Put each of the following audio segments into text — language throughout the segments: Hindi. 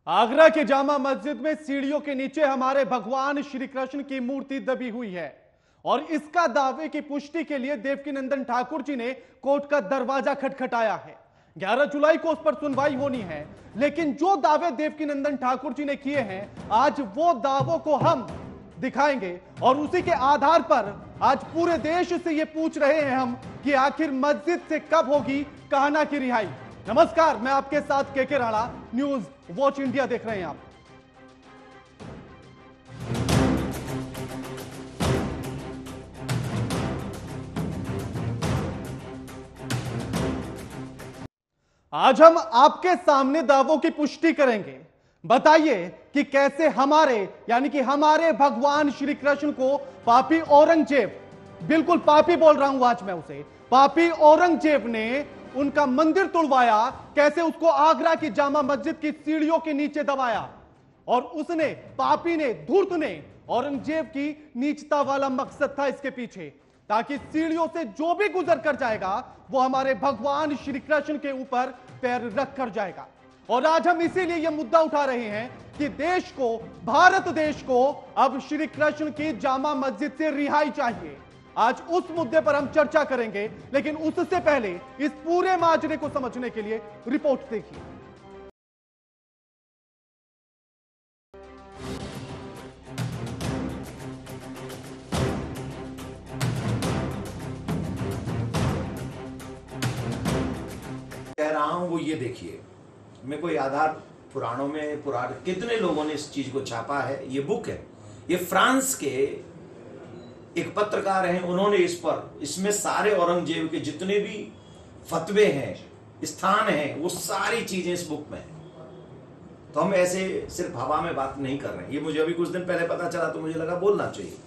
आगरा के जामा मस्जिद में सीढ़ियों के नीचे हमारे भगवान श्री कृष्ण की मूर्ति दबी हुई है और इसका दावे की पुष्टि के लिए देवकीनंदन ठाकुर जी ने कोर्ट का दरवाजा खटखटाया है। 11 जुलाई को उस पर सुनवाई होनी है, लेकिन जो दावे देवकीनंदन ठाकुर जी ने किए हैं, आज वो दावों को हम दिखाएंगे और उसी के आधार पर आज पूरे देश से ये पूछ रहे हैं हम कि आखिर मस्जिद से कब होगी कान्हा की रिहाई। नमस्कार, मैं आपके साथ के राणा, न्यूज वॉच इंडिया देख रहे हैं आप। आज हम आपके सामने दावों की पुष्टि करेंगे। बताइए कि कैसे हमारे यानी कि हमारे भगवान श्री कृष्ण को पापी औरंगजेब, बिल्कुल पापी बोल रहा हूं आज मैं उसे, पापी औरंगजेब ने उनका मंदिर तोड़वाया, कैसे उसको आगरा की जामा मस्जिद की सीढ़ियों के नीचे दबाया और उसने, पापी ने, धूर्त ने, औरंगजेब की नीचता वाला मकसद था इसके पीछे, ताकि सीढ़ियों से जो भी गुजर कर जाएगा वो हमारे भगवान श्री कृष्ण के ऊपर पैर रख कर जाएगा। और आज हम इसीलिए यह मुद्दा उठा रहे हैं कि देश को, भारत देश को अब श्री कृष्ण की जामा मस्जिद से रिहाई चाहिए। आज उस मुद्दे पर हम चर्चा करेंगे, लेकिन उससे पहले इस पूरे माजरे को समझने के लिए रिपोर्ट देखिए। कह रहा हूं वो ये देखिए, मेरे को याद आ, पुराणों में कितने लोगों ने इस चीज को छापा है। ये बुक है, ये फ्रांस के एक पत्रकार हैं, उन्होंने इसमें सारे औरंगजेब के जितने भी फतवे हैं, स्थान हैं, वो सारी चीजें इस बुक में हैं। तो हम ऐसे सिर्फ हवा में बात नहीं कर रहे हैं। ये मुझे अभी कुछ दिन पहले पता चला तो मुझे लगा बोलना चाहिए।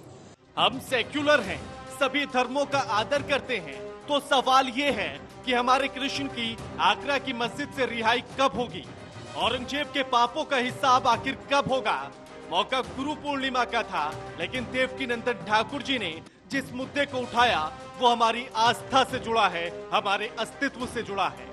हम सेक्युलर हैं, सभी धर्मों का आदर करते हैं, तो सवाल ये है कि हमारे कृष्ण की आगरा की मस्जिद से रिहाई कब होगी? औरंगजेब के पापों का हिसाब आखिर कब होगा? मौका गुरु पूर्णिमा का था, लेकिन देवकीनंदन ठाकुर जी ने जिस मुद्दे को उठाया वो हमारी आस्था से जुड़ा है, हमारे अस्तित्व से जुड़ा है।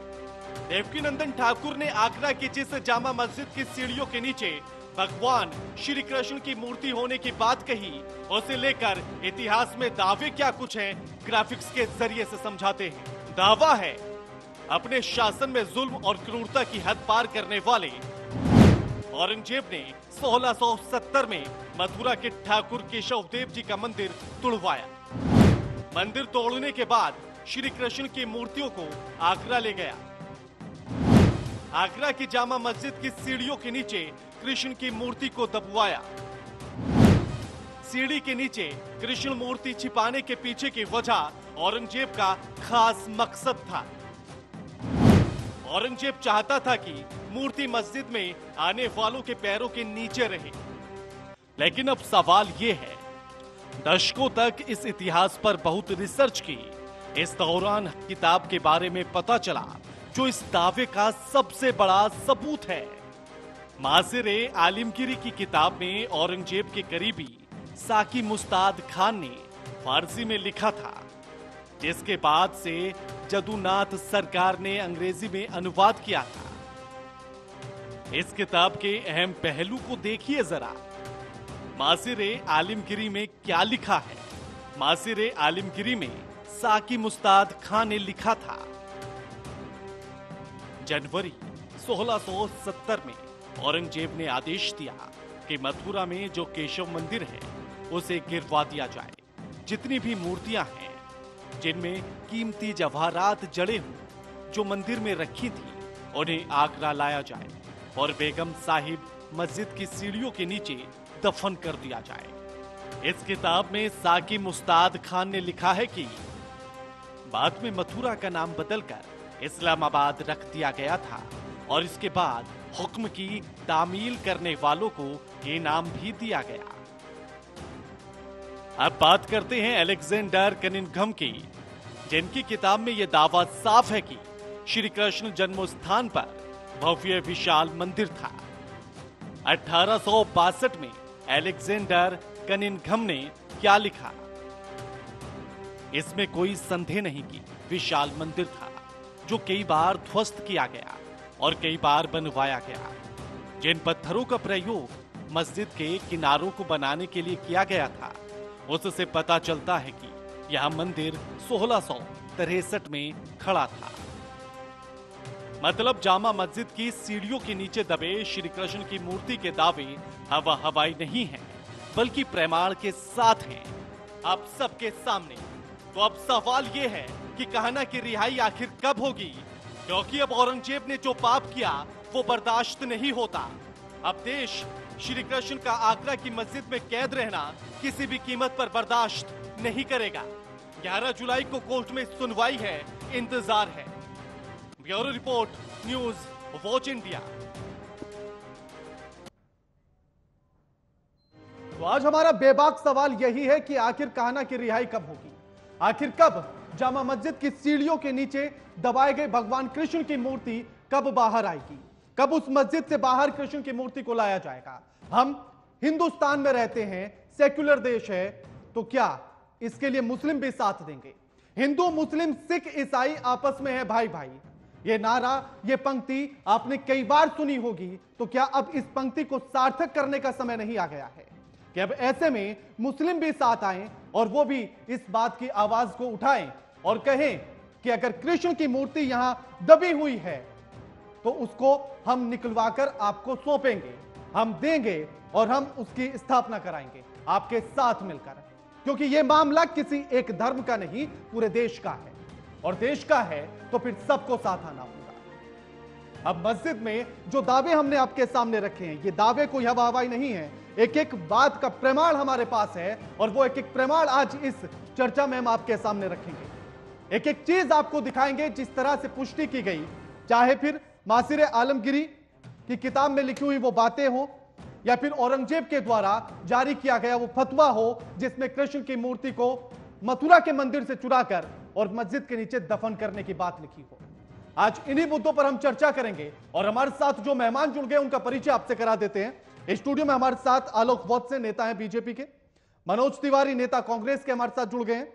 देवकीनंदन ठाकुर ने आगरा की जिस जामा मस्जिद की सीढ़ियों के नीचे भगवान श्री कृष्ण की मूर्ति होने की बात कही, उसे लेकर इतिहास में दावे क्या कुछ हैं, ग्राफिक्स के जरिए से समझाते हैं। दावा है, अपने शासन में जुल्म और क्रूरता की हद पार करने वाले औरंगजेब ने 1670 में मथुरा के ठाकुर केशवदेव जी का मंदिर तोड़वाया। मंदिर तोड़ने के बाद श्री कृष्ण की मूर्तियों को आगरा ले गया। आगरा की जामा मस्जिद की सीढ़ियों के नीचे कृष्ण की मूर्ति को दबवाया। सीढ़ी के नीचे कृष्ण मूर्ति छिपाने के पीछे की वजह औरंगजेब का खास मकसद था। औरंगजेब चाहता था कि मूर्ति मस्जिद में आने वालों के पैरों के नीचे रहे। लेकिन अब सवाल यह है, दशकों तक इस इतिहास पर बहुत रिसर्च की, इस दौरान किताब के बारे में पता चला जो इस दावे का सबसे बड़ा सबूत है। मासिर आलिमगिरी की किताब में औरंगजेब के करीबी साकी मुस्ताद खान ने फारसी में लिखा था, जिसके बाद से जदुनाथ सरकार ने अंग्रेजी में अनुवाद किया था। इस किताब के अहम पहलू को देखिए जरा। मासिर आलिमगिरी में क्या लिखा है? मासिर आलिमगिरी में साकी मुस्ताद खान ने लिखा था, जनवरी 1670 में औरंगजेब ने आदेश दिया कि मथुरा में जो केशव मंदिर है उसे गिरवा दिया जाए। जितनी भी मूर्तियां हैं जिनमें कीमती जवाहरात जड़े हों जो मंदिर में रखी थी, उन्हें आगरा लाया जाए और बेगम साहिब मस्जिद की सीढ़ियों के नीचे दफन कर दिया जाए। इस किताब में साकी मुस्ताद खान ने लिखा है कि बाद में मथुरा का नाम बदलकर इस्लामाबाद रख दिया गया था और इसके बाद हुक्म की तामील करने वालों को ये नाम भी दिया गया। अब बात करते हैं अलेक्जेंडर कनिंघम की, जिनकी किताब में यह दावा साफ है कि श्री कृष्ण जन्म स्थान पर भव्य विशाल मंदिर था। 1862 में अलेक्जेंडर कनिंघम ने क्या लिखा? इसमें कोई संदेह नहीं कि विशाल मंदिर था जो कई बार ध्वस्त किया गया और कई बार बनवाया गया। जिन पत्थरों का प्रयोग मस्जिद के किनारों को बनाने के लिए किया गया था, उससे पता चलता है कि यह मंदिर 1663 में खड़ा था। मतलब जामा मस्जिद की सीढ़ियों के नीचे दबे श्री कृष्ण की मूर्ति के दावे हवा हवाई नहीं हैं, बल्कि प्रमाण के साथ हैं, आप सबके सामने। तो अब सवाल यह है कि कहना की रिहाई आखिर कब होगी, क्योंकि अब औरंगजेब ने जो पाप किया वो बर्दाश्त नहीं होता। अब देश श्री कृष्ण का आगरा की मस्जिद में कैद रहना किसी भी कीमत पर बर्दाश्त नहीं करेगा। 11 जुलाई को कोर्ट में सुनवाई है, इंतजार है। Bureau report, news watch India. तो आज हमारा बेबाक सवाल यही है कि आखिर कहना की रिहाई कब होगी, आखिर कब जामा मस्जिद की सीढ़ियों के नीचे दबाए गए भगवान कृष्ण की मूर्ति कब बाहर आएगी, कब उस मस्जिद से बाहर कृष्ण की मूर्ति को लाया जाएगा। हम हिंदुस्तान में रहते हैं, सेक्युलर देश है, तो क्या इसके लिए मुस्लिम भी साथ देंगे? हिंदू, मुस्लिम, सिख, ईसाई आपस में है भाई भाई। ये नारा, ये पंक्ति आपने कई बार सुनी होगी, तो क्या अब इस पंक्ति को सार्थक करने का समय नहीं आ गया है कि अब ऐसे में मुस्लिम भी साथ आएं और वो भी इस बात की आवाज को उठाएं और कहें कि अगर कृष्ण की मूर्ति यहां दबी हुई है तो उसको हम निकलवाकर आपको सौंपेंगे, हम देंगे और हम उसकी स्थापना कराएंगे आपके साथ मिलकर, क्योंकि यह मामला किसी एक धर्म का नहीं, पूरे देश का है, और देश का है तो फिर सबको साथ आना होगा। अब मस्जिद में जो दावे हमने आपके सामने रखे हैं, ये दावे कोई हवा हवाई नहीं है, एक एक बात का प्रमाण हमारे पास है, और वो एक एक प्रमाण आज इस चर्चा में हम आपके सामने रखेंगे। एक एक चीज आपको दिखाएंगे जिस तरह से पुष्टि की गई, चाहे फिर मासिर आलमगिरी की किताब में लिखी हुई वो बातें हो या फिर औरंगजेब के द्वारा जारी किया गया वो फतवा हो जिसमें कृष्ण की मूर्ति को मथुरा के मंदिर से चुराकर और मस्जिद के नीचे दफन करने की बात लिखी हो। आज इन्हीं मुद्दों पर हम चर्चा करेंगे और हमारे साथ जो मेहमान जुड़ गए उनका परिचय आपसे करा देते हैं। स्टूडियो में हमारे साथ आलोक वत्स से, नेता हैं बीजेपी के, मनोज तिवारी नेता कांग्रेस के हमारे साथ जुड़ गए हैं,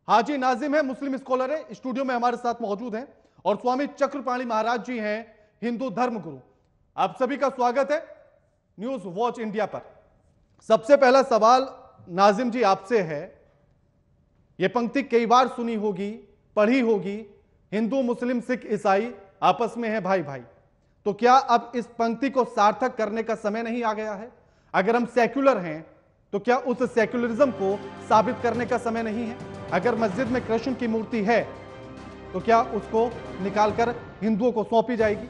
हाजी नाजिम है, मुस्लिम स्कॉलर है, स्टूडियो में हमारे साथ मौजूद हैं, और स्वामी चक्रपाणी महाराज जी हैं, हिंदू धर्म गुरु। आप सभी का स्वागत है न्यूज वॉच इंडिया पर। सबसे पहला सवाल नाजिम जी आपसे है, यह पंक्ति कई बार सुनी होगी, पढ़ी होगी, हिंदू, मुस्लिम, सिख, ईसाई आपस में है भाई भाई, तो क्या अब इस पंक्ति को सार्थक करने का समय नहीं आ गया है? अगर हम सेक्युलर हैं तो क्या उस सेक्युलरिज्म को साबित करने का समय नहीं है? अगर मस्जिद में कृष्ण की मूर्ति है तो क्या उसको निकालकर हिंदुओं को सौंपी जाएगी?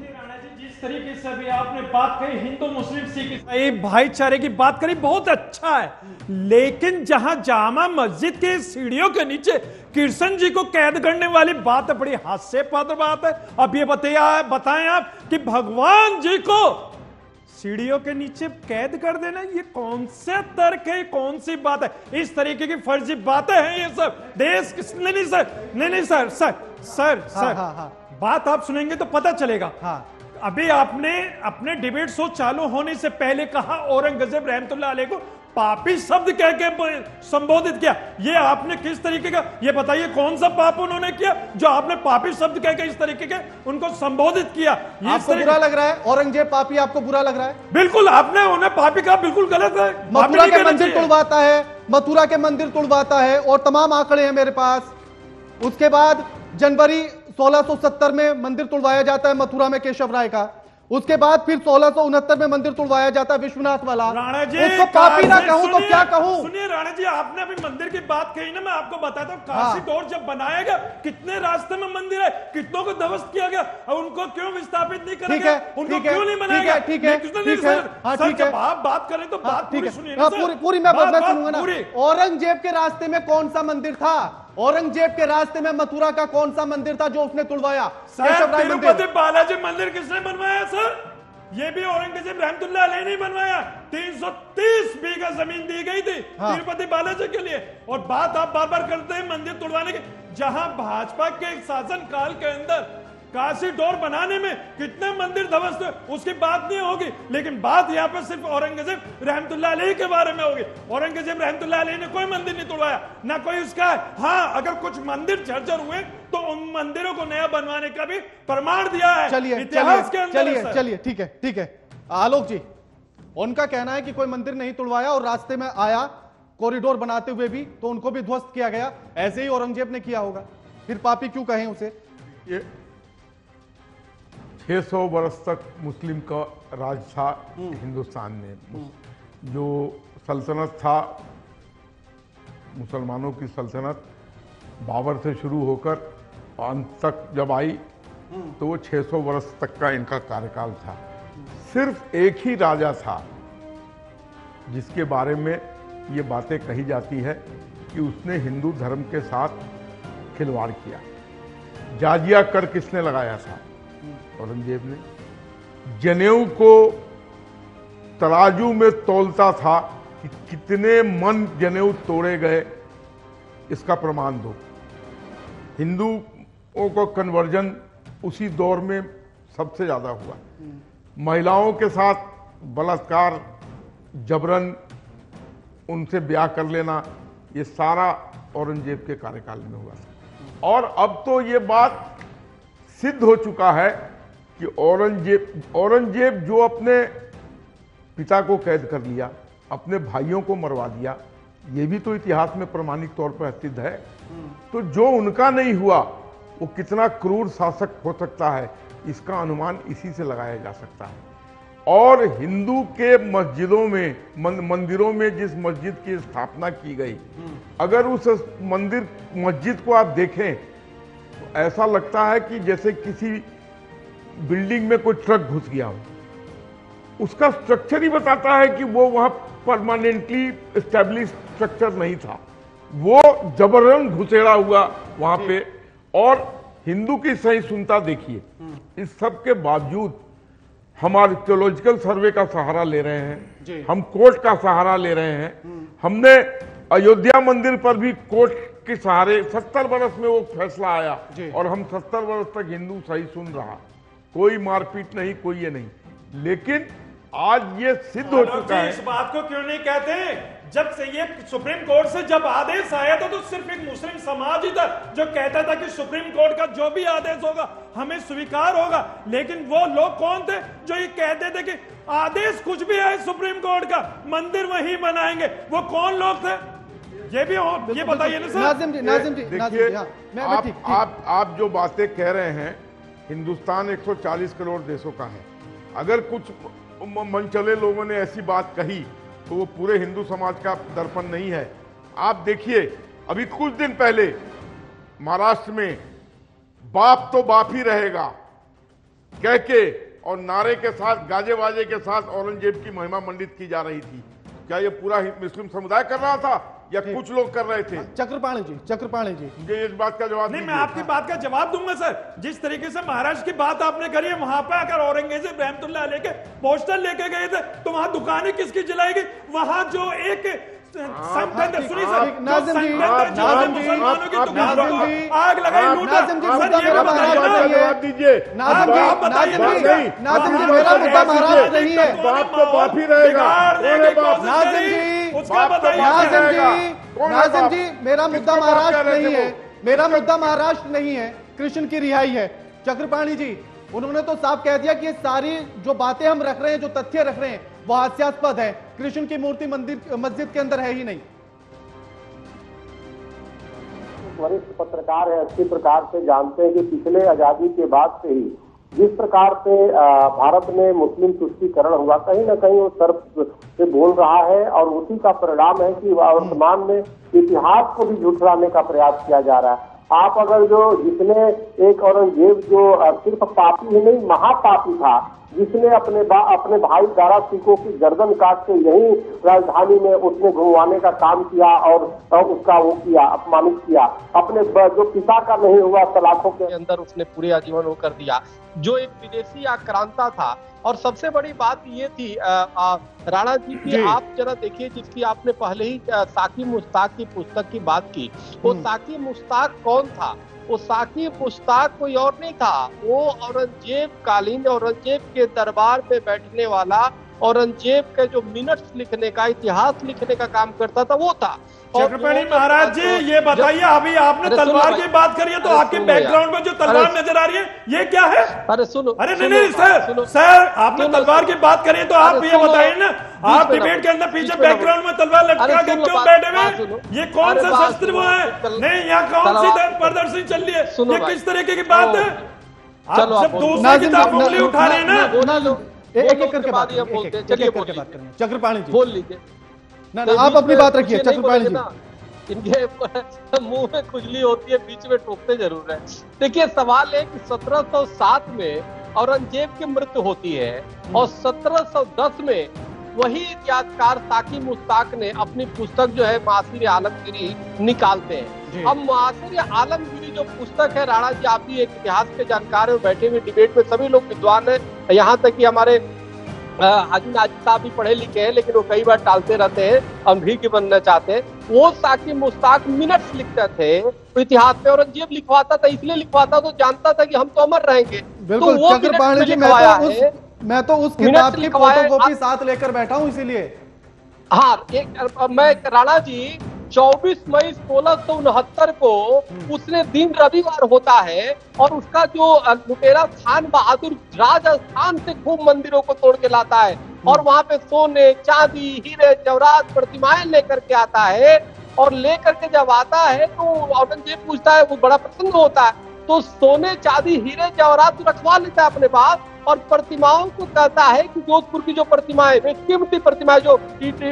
राणा जी, जिस तरीके से अभी आपने बात कही, हिंदू, मुस्लिम, सिख, ईसाई भाईचारे की बात करी, बहुत अच्छा है, लेकिन जहां जामा मस्जिद के सीढ़ियों के नीचे कृष्ण जी को कैद करने वाली बात बड़ी हास्यपात्र बात है। अब ये बताएं आप कि भगवान जी को सीढ़ियों के नीचे कैद कर देना, ये कौन से तर्क है, कौन सी बात है? इस तरीके की फर्जी बातें हैं ये सब। देश नहीं सर बात आप सुनेंगे तो पता चलेगा। अभी आपने अपने डिबेट शो चालू होने से पहले कहा औरंगजेब रहमतुल्लाह अलैह को पापी शब्द कह के संबोधित किया। ये आपने किस तरीके का, ये बताइए कौन सा पाप उन्होंने किया जो आपने पापी शब्द कह के इस तरीके के उनको संबोधित किया? आपको बुरा लग रहा है औरंगजेब पापी? आपको बुरा लग रहा है? बिल्कुल, आपने उन्हें पापी कहा, बिल्कुल गलत है। मथुरा के मंदिर तुड़वाता है, मथुरा के मंदिर तुड़वाता है, और तमाम आंकड़े हैं मेरे पास। उसके बाद जनवरी 1670 में मंदिर तुड़वाया जाता है मथुरा में केशव राय का। उसके बाद फिर 1669 में मंदिर तुड़वाया जाता है विश्वनाथ वाला। राणा जी, उसको पापी ना कहूं तो क्या कहूं? सुनिए राणा जी, आपने अभी मंदिर की बात कही ना, मैं आपको बताता हूँ, काशी दौर जब बनाया गया, कितने रास्ते में मंदिर है, कितनों को ध्वस्त किया गया, और उनको क्यों विस्थापित नहीं करा गया, उनको क्यों नहीं बनाया गया? ठीक है, जब आप बात करें तो बात पूरी सुनिए, पूरी मैं सुनूंगा ना। औरंगजेब के रास्ते में कौन सा मंदिर था? औरंगजेब के रास्ते में मथुरा का कौन सा मंदिर था जो उसने तुड़वाया? तिरुपति बालाजी मंदिर किसने बनवाया सर? ये भी औरंगजेब रहमतुल्लाह अलैह ने बनवाया। 330 बीघा जमीन दी गई थी तिरुपति बालाजी के लिए। और बात आप बार बार करते हैं मंदिर तुड़वाने की, जहां भाजपा के शासन काल के अंदर काशी डोर बनाने में कितने मंदिर ध्वस्त हुए उसकी बात नहीं होगी, लेकिन बात यहाँ पे सिर्फ औरंगजेब रहमतुल्लाह अलैह के बारे में होगी। औरंगजेब रहमतुल्लाह अलैह ने कोई मंदिर नहीं तोड़वाया, ना कोई उसका। हाँ, अगर कुछ मंदिर जर्जर हुए तो उन मंदिरों को नया बनवाने का भी प्रमाण दिया है इतिहास के अंदर। चलिए ठीक है। आलोक जी, उनका कहना है कि कोई मंदिर नहीं तोड़वाया और रास्ते में आया कॉरिडोर बनाते हुए भी तो उनको भी ध्वस्त किया गया, ऐसे ही औरंगजेब ने किया होगा, फिर पापी क्यों कहें उसे? ये 600 वर्ष तक मुस्लिम का राज था हिंदुस्तान में। जो सल्तनत था, मुसलमानों की सल्तनत बाबर से शुरू होकर अंत तक जब आई तो वो 600 वर्ष तक का इनका कार्यकाल था। सिर्फ एक ही राजा था जिसके बारे में ये बातें कही जाती है कि उसने हिंदू धर्म के साथ खिलवाड़ किया। जाजिया कर किसने लगाया था? औरंगजेब ने। जनेऊ को तराजू में तौलता था कि कितने मन जनेऊ तोड़े गए, इसका प्रमाण दो। हिंदुओं को कन्वर्जन उसी दौर में सबसे ज्यादा हुआ। महिलाओं के साथ बलात्कार, जबरन उनसे ब्याह कर लेना, ये सारा औरंगजेब के कार्यकाल में हुआ था। और अब तो ये बात सिद्ध हो चुका है कि औरंगजेब जो अपने पिता को कैद कर लिया, अपने भाइयों को मरवा दिया, ये भी तो इतिहास में प्रमाणिक तौर पर सिद्ध है। तो जो उनका नहीं हुआ वो कितना क्रूर शासक हो सकता है, इसका अनुमान इसी से लगाया जा सकता है। और हिंदू के मस्जिदों में, मंदिरों में जिस मस्जिद की स्थापना की गई, अगर उस मस्जिद को आप देखें तो ऐसा लगता है कि जैसे किसी बिल्डिंग में कोई ट्रक घुस गया हो। उसका स्ट्रक्चर ही बताता है कि वो वहां परमानेंटली एस्टेब्लिश स्ट्रक्चर नहीं था, वो जबरन घुसेड़ा हुआ वहां पे। और हिंदू की सहिष्णुता देखिए, इस सब के बावजूद हम आर्कियोलॉजिकल सर्वे का सहारा ले रहे हैं, हम कोर्ट का सहारा ले रहे हैं। हमने अयोध्या मंदिर पर भी कोर्ट के सहारे 70 वर्ष में वो फैसला आया और हम 70 वर्ष तक हिंदू सही सुन रहा, कोई मारपीट नहीं, कोई ये नहीं। लेकिन आज ये सिद्ध हो चुका है। इस बात को क्यों नहीं कहते? जब से ये सुप्रीम कोर्ट से जब आदेश आया था तो सिर्फ एक मुस्लिम समाज ही था जो कहता था कि सुप्रीम कोर्ट का जो भी आदेश होगा हमें स्वीकार होगा। लेकिन वो लोग कौन थे जो ये कहते थे कि आदेश कुछ भी है सुप्रीम कोर्ट का, मंदिर वहीं बनाएंगे? वो कौन लोग थे? ये भी ये बताइए ना सर। नाजिम जी, देखिए, आप जो बातें कह रहे हैं, हिंदुस्तान 140 करोड़ देशों का है। अगर कुछ मनचले लोगों ने ऐसी बात कही तो वो पूरे हिंदू समाज का दर्पण नहीं है। आप देखिए, अभी कुछ दिन पहले महाराष्ट्र में बाप तो बाप ही रहेगा कह के और नारे के साथ, गाजे बाजे के साथ औरंगजेब की महिमा मंडित की जा रही थी। क्या ये पूरा मुस्लिम समुदाय कर रहा था या कुछ लोग कर रहे थे? चक्रपाणी जी मुझे इस बात का जवाब नहीं, मैं आपकी बात का जवाब दूंगा सर। जिस तरीके से महाराष्ट्र की बात आपने करी है, वहां पर अगर औरंगजेब रहमतुल्लाह अलैह के पोस्टर लेके गए थे तो वहां दुकानें किसकी जलाई गई? वहां जो एक मुसलमानों की दुकानों को आग लगाई, लूटा। जवाब दीजिए। मेरा मुद्दा महाराष्ट्र नहीं है। बाप तो बाप ही रहेगा। नाजिम जी, मेरा मुद्दा महाराष्ट्र नहीं है, मेरा मुद्दा महाराष्ट्र नहीं है, कृष्ण की रिहाई है। चक्रपाणी जी, उन्होंने तो साफ कह दिया कि ये सारी जो बातें हम रख रहे हैं, जो तथ्य रख रहे हैं, वो हास्यास्पद है। कृष्ण की मूर्ति मस्जिद के अंदर है ही नहीं। वरिष्ठ पत्रकार है, अच्छी प्रकार से जानते हैं कि पिछले आजादी के बाद से ही जिस प्रकार से भारत में मुस्लिम तुष्टीकरण हुआ, कहीं ना कहीं वो सर्प से बोल रहा है और उसी का परिणाम है कि वर्तमान में इतिहास को भी झुठलाने का प्रयास किया जा रहा है। आप अगर जो जिसने एक औरंगजेब जो सिर्फ पापी ही नहीं महापापी था, जिसने अपने भाई दारा सिकों की गर्दन काट के यही राजधानी में उसने घुमवाने का काम किया और उसका वो किया, अपमानित किया। अपने जो पिता का नहीं हुआ सलाखों के अंदर उसने पूरे आजीवन वो कर दिया, जो एक विदेशी आक्रांता था। और सबसे बड़ी बात ये थी राणा जी की, आप जरा देखिए, जिसकी आपने पहले ही साकी मुश्ताक की पुस्तक की बात की, वो साकी मुश्ताक कौन था? वो साकी मुश्ताक कोई और नहीं था, वो औरंगजेब कालीन औरंगजेब के दरबार में बैठने वाला, औरंगजेब के जो मिनट्स लिखने का, इतिहास लिखने का काम करता था, वो था। चक्रपाणी महाराज जी, ये बताइए, अभी आपने तलवार की बात करी है, तो आपके बैकग्राउंड में जो तलवार नजर आ रही है, ये क्या है? अरे सुनो, अरे नहीं सर, आपने तलवार की बात करी है, तो आप ये बताइए ना, आप डिबेट के अंदर पीछे बैकग्राउंड में तलवार लटका के क्यों बैठे हुए? ये कौन सा शस्त्र वो है? नहीं, यहाँ कौन सी प्रदर्शनी चल रही है? ये किस तरीके की बात है? आप जब दूसरे की तरफ उंगली उठा रहे हैं ना, एक एक करके बात बोलते, चलिए बात करेंगे। चक्रपाणी जी बोल लीजिए ना, आप अपनी बात रखिए। चक्रपाणी जी, इनके मुंह में खुजली होती है, बीच में टोकते जरूर है। देखिए, सवाल है कि 1707 में औरंगजेब की मृत्यु होती है और 1710 में वही इतिहासकार साकी मुश्ताक ने अपनी पुस्तक जो है मासिर आलमगीरी निकालते हैं। अब मासिर आलमगीरी जो पुस्तक है, राणा जी आप भी एक इतिहास के जानकार हैं, बैठे हुए डिबेट में सभी लोग विद्वान हैं, यहाँ तक कि हमारे हाजी नाजी साहब भी पढ़े लिखे हैं, लेकिन वो कई बार टालते रहते हैं, हम भी बनना चाहते हैं। वो साकी मुश्ताक मिनट्स लिखते थे, तो इतिहास में औरंगजेब लिखवाता था, इसलिए लिखवाता तो जानता था कि हम तो अमर रहेंगे। बिल्कुल तो चक्रपाणी जी, मैं तो उस किताब की फोटोकॉपी साथ लेकर बैठा हूं, इसीलिए। हाँ, मैं राणा जी 24 मई 1669 को उसने दिन रविवार होता है और उसका जो लुटेरा खान बहादुर राजस्थान से खूब मंदिरों को तोड़ के लाता है और वहां पे सोने चांदी हीरे जवाहरात प्रतिमाएं लेकर के आता है। और लेकर के जब आता है तो औरंगजेब पूछता है, वो बड़ा प्रसन्न होता है, तो सोने चांदी हीरे जवाहरात रखवा लेता है अपने पास और प्रतिमाओं को कहता है कि जोधपुर की जो प्रतिमाएं, कीमती प्रतिमाएं जो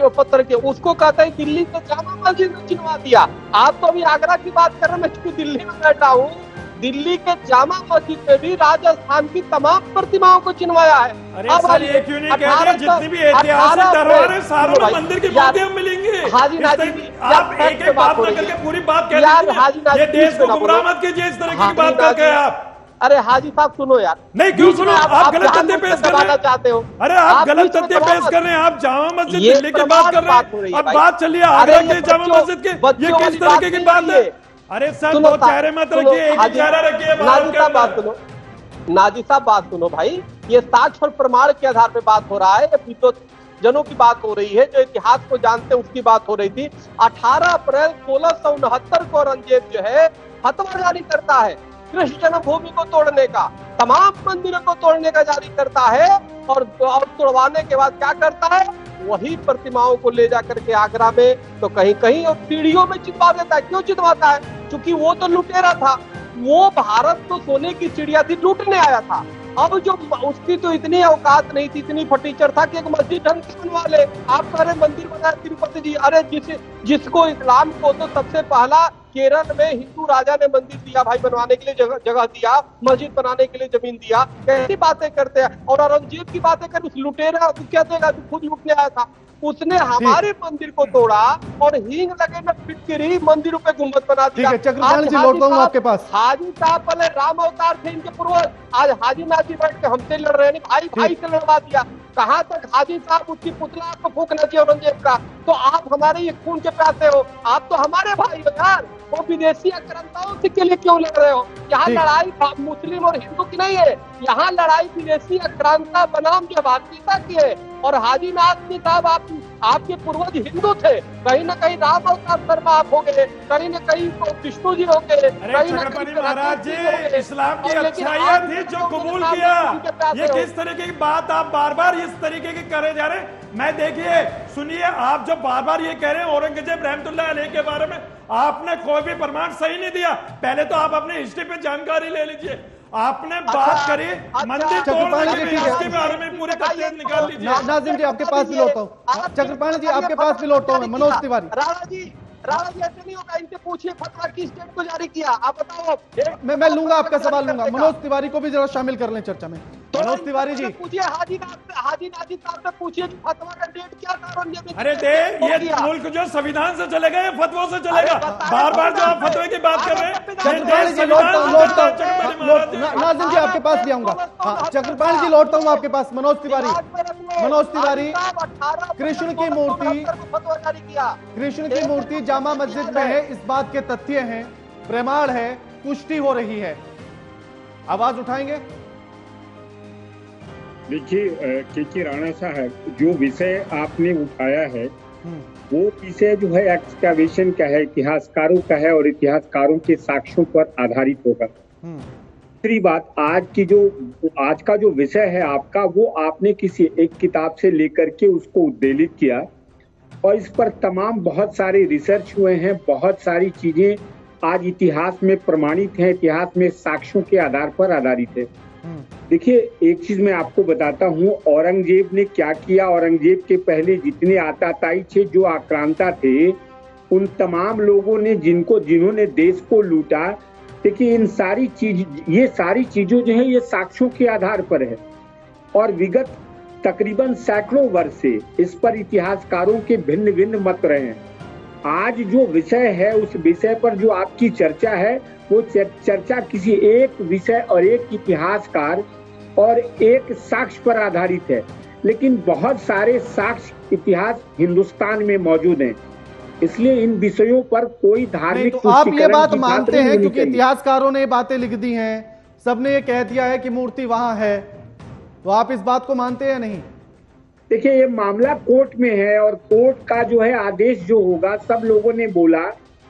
पत्थर के, उसको कहता है दिल्ली के जामा मस्जिद में चिनवा दिया। आप तो अभी आगरा की बात कर रहे हैं, मैं चूंकि दिल्ली में बैठा हूँ, दिल्ली के जामा मस्जिद में भी राजस्थान की तमाम प्रतिमाओं को चिनवाया है। अरे सर, ये क्यों नहीं कह रहे, जितनी भी ऐतिहासिक धरोहर है सारों में मंदिर की बातें मिलेंगी। हाजी नाजी, आप एक एक बात न करके पूरी बात कह रहे हैं, ये देश को गुमराह मत कीजिए इस तरह की बात करके आप। अरे हाजी साहब सुनो यार, नहीं क्यों सुनो, आप गलत तथ्य पेश कर रहे हैं, चाहते हो। अरे आप गलत तथ्य पेश कर रहे हैं, आप जामा मस्जिद दिल्ली की बात कर रहे हैं, अब बात चलिए आगरा के जामा मस्जिद की, ये किस तरीके की बात है? अरे सर, दो चेहरे मत रखिए, एक ही चेहरा रखिए। नाजी साहब बात सुनो, नाजी साहब बात सुनो भाई, ये साक्ष्य और प्रमाण के आधार पे बात हो रहा है, जनों की बात हो रही है, जो इतिहास को जानते हैं उसकी बात हो रही थी। 18 अप्रैल 1669 को औरंगजेब जो है फतवा जारी करता है कृष्ण जन्मभूमि को तोड़ने का, तमाम मंदिरों को तोड़ने का जारी करता है और तोड़वाने के बाद क्या करता है, वही प्रतिमाओं को ले जाकर के आगरा में तो कहीं कहीं और सीढ़ियों में चितवा देता है। क्यों चितवाता है? क्योंकि वो तो लुटेरा था, वो भारत तो सोने की चिड़िया थी, लूटने आया था। अब जो उसकी तो इतनी औकात नहीं थी, इतनी फटीचर था कि एक मस्जिद ढंग से बनवा ले। आप कह रहे मंदिर बनाया तिरुपति जी, अरे जिसको इस्लाम को तो सबसे पहला केरल में हिंदू राजा ने मंदिर दिया भाई, बनवाने के लिए जगह दिया, मस्जिद बनाने के लिए जमीन दिया। कैसी बातें करते हैं। और औरंगजेब की बातें कर, उस लुटेरा क्या देगा, खुद लूटने आया था, उसने हमारे मंदिर को तोड़ा और हींग लगे में फिटकरी मंदिरों पे गुंबद बना दिया। चक्रपाणी जी, लौटता हूं आपके पास। हाजी साहब पहले राम अवतार थे इनके पूर्वज, आज हाजी नाजी बैठ के हमसे लड़ रहे हैं, भाई से लड़वा दिया। कहां तक हाजी साहब, उसकी पुतला आपको फूकना चाहिए औरंगजेब का, तो आप हमारे ये खून के प्यासे हो, आप तो हमारे भाई हो यार, वो विदेशी आक्रांताओं के लिए क्यों लड़ रहे हो? यहाँ लड़ाई मुस्लिम और हिंदू की नहीं है, यहाँ लड़ाई विदेशी आक्रांता बनाम जो भारतीयता की है। और हाजी नाजी साहब आपके पूर्वज हिंदू थे, कहीं ना कहीं राम अवतार शर्मा आप हो गए, कहीं ना कहीं विष्णु जी हो गए, कहीं ना कहीं महाराज जी इस्लाम की अच्छाइयां थी जो कबूल किया। ये किस तरीके की बात आप बार बार इस तरीके की करे जा रहे हैं? मैं देखिए सुनिए, आप जो बार बार ये कह रहे हैं औरंगजेब रहमतुल्लाह अलैह के बारे में, आपने कोई भी प्रमाण सही नहीं दिया। पहले तो आप अपने हिस्ट्री पे जानकारी ले लीजिए। आपने बात करी मंदिर तोड़ने की, इसके बारे में पूरे तथ्य निकाल लीजिए। नाजिम जी आपके पास भी लौटता हूँ, चक्रपाणी जी आपके पास भी लौटता हूँ, मनोज तिवारी। राणा जी ऐसे नहीं होगा, इनसे पूछिए फतवा किस स्टेट को जारी किया, आप बताओ। मैं लूंगा, आपका सवाल लूंगा। मनोज तिवारी को भी जरा शामिल कर लें चर्चा में। मनोज तिवारी जी पूछिए, हाजी नाजी साहब से पूछिए कि फतवा का डेट क्या था। अरे ये मुल्क जो संविधान से चलेगा या फतवों से चलेगा? बार बार जो आप फतवे की बात कर रहे हैं। नाजिम जी आपके पास भी आऊंगा। हाँ, चक्रपाणी जी लौटता हूँ आपके पास। मनोज तिवारी, कृष्ण की मूर्ति जामा मस्जिद में है, इस बात के तथ्य हैं, प्रमाण है पुष्टि हो रही है। आवाज उठाएंगे। देखिए के राणा साहब, जो विषय आपने उठाया है वो विषय जो है एक्सकैवेशन का है, इतिहासकारों का है और इतिहासकारों के साक्ष्यों पर आधारित होगा। दूसरी बात, आज का जो विषय है आपका, वो आपने किसी एक किताब से लेकर के उसको उद्वेलित किया और इस पर तमाम बहुत सारे रिसर्च हुए हैं, बहुत सारी चीजें आज इतिहास में प्रमाणित हैं, इतिहास में साक्ष्यों के आधार पर आधारित है। देखिए, एक चीज मैं आपको बताता हूँ, औरंगजेब ने क्या किया। औरंगजेब के पहले जितने आताताई थे, जो आक्रांता थे, उन तमाम लोगों ने जिन्होंने देश को लूटा, देखिए ये सारी चीजों जो है ये साक्ष्यों के आधार पर है और विगत तकरीबन सैकड़ों वर्ष से इस पर इतिहासकारों के भिन्न भिन्न मत रहे हैं। आज जो विषय है, उस विषय पर जो आपकी चर्चा है, वो चर्चा किसी एक विषय और एक इतिहासकार और एक साक्ष्य पर आधारित है, लेकिन बहुत सारे साक्ष्य इतिहास हिंदुस्तान में मौजूद हैं, इसलिए इन विषयों पर कोई धार्मिक तो आप ये बात मानते हैं, क्योंकि इतिहासकारों ने ये बातें लिख दी हैं, सबने ये कह दिया है कि मूर्ति वहां है, तो आप इस बात को मानते हैं नहीं? देखिए, ये मामला कोर्ट में है और कोर्ट का जो है आदेश जो होगा, सब लोगों ने बोला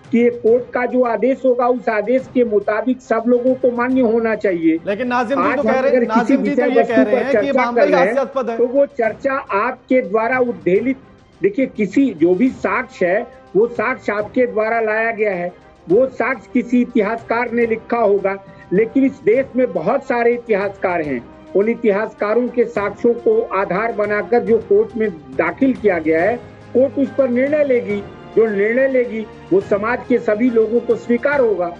कि ये कोर्ट का जो आदेश होगा, उस आदेश के मुताबिक सब लोगों को मान्य होना चाहिए। लेकिन नाजिम जी तो कह रहे हैं, नाजिम जी तो ये कह रहे हैं कि मामला हास्यास्पद है, तो वो चर्चा आपके द्वारा उद्वेलित, देखिए किसी जो भी साक्ष्य है, वो साक्ष्य आपके द्वारा लाया गया है, वो साक्ष्य किसी इतिहासकार ने लिखा होगा, लेकिन इस देश में बहुत सारे इतिहासकार हैं, उन इतिहासकारों के साक्ष्यों को आधार बनाकर जो कोर्ट में दाखिल किया गया है, कोर्ट उस पर निर्णय लेगी, जो निर्णय लेगी वो समाज के सभी लोगों को स्वीकार होगा।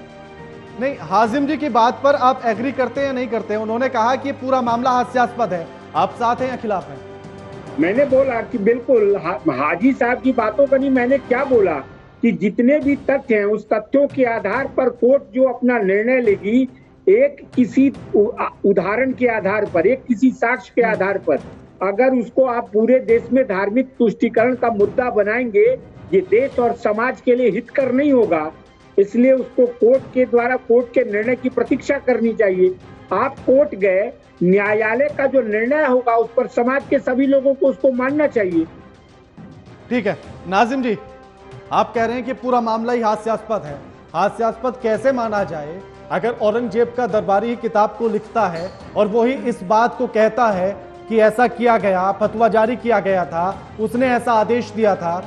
नहीं, हाजिम जी की बात पर आप एग्री करते हैं या नहीं करते हैं? उन्होंने कहा कि पूरा मामला हास्यास्पद है, आप साथ हैं या खिलाफ हैं? मैंने बोला कि बिल्कुल हाजी साहब की बातों का नहीं, मैंने क्या बोला कि जितने भी तथ्य हैं, उस तथ्यों के आधार पर कोर्ट जो अपना निर्णय लेगी, एक किसी उदाहरण के आधार पर, एक किसी साक्ष्य के आधार पर, अगर उसको आप पूरे देश में धार्मिक तुष्टीकरण का मुद्दा बनाएंगे, ये देश और समाज के लिए हितकर नहीं होगा, इसलिए उसको कोर्ट के द्वारा, कोर्ट के निर्णय की प्रतीक्षा करनी चाहिए। आप कोर्ट गए, न्यायालय का जो निर्णय होगा उस पर समाज के सभी लोगों को उसको मानना चाहिए। ठीक है नाजिम जी, आप कह रहे हैं कि पूरा मामला ही हास्यास्पद है। हास्यास्पद कैसे माना जाए अगर औरंगजेब का दरबारी किताब को लिखता है और वही इस बात को कहता है कि ऐसा किया गया, फतवा जारी किया गया था, उसने ऐसा आदेश दिया था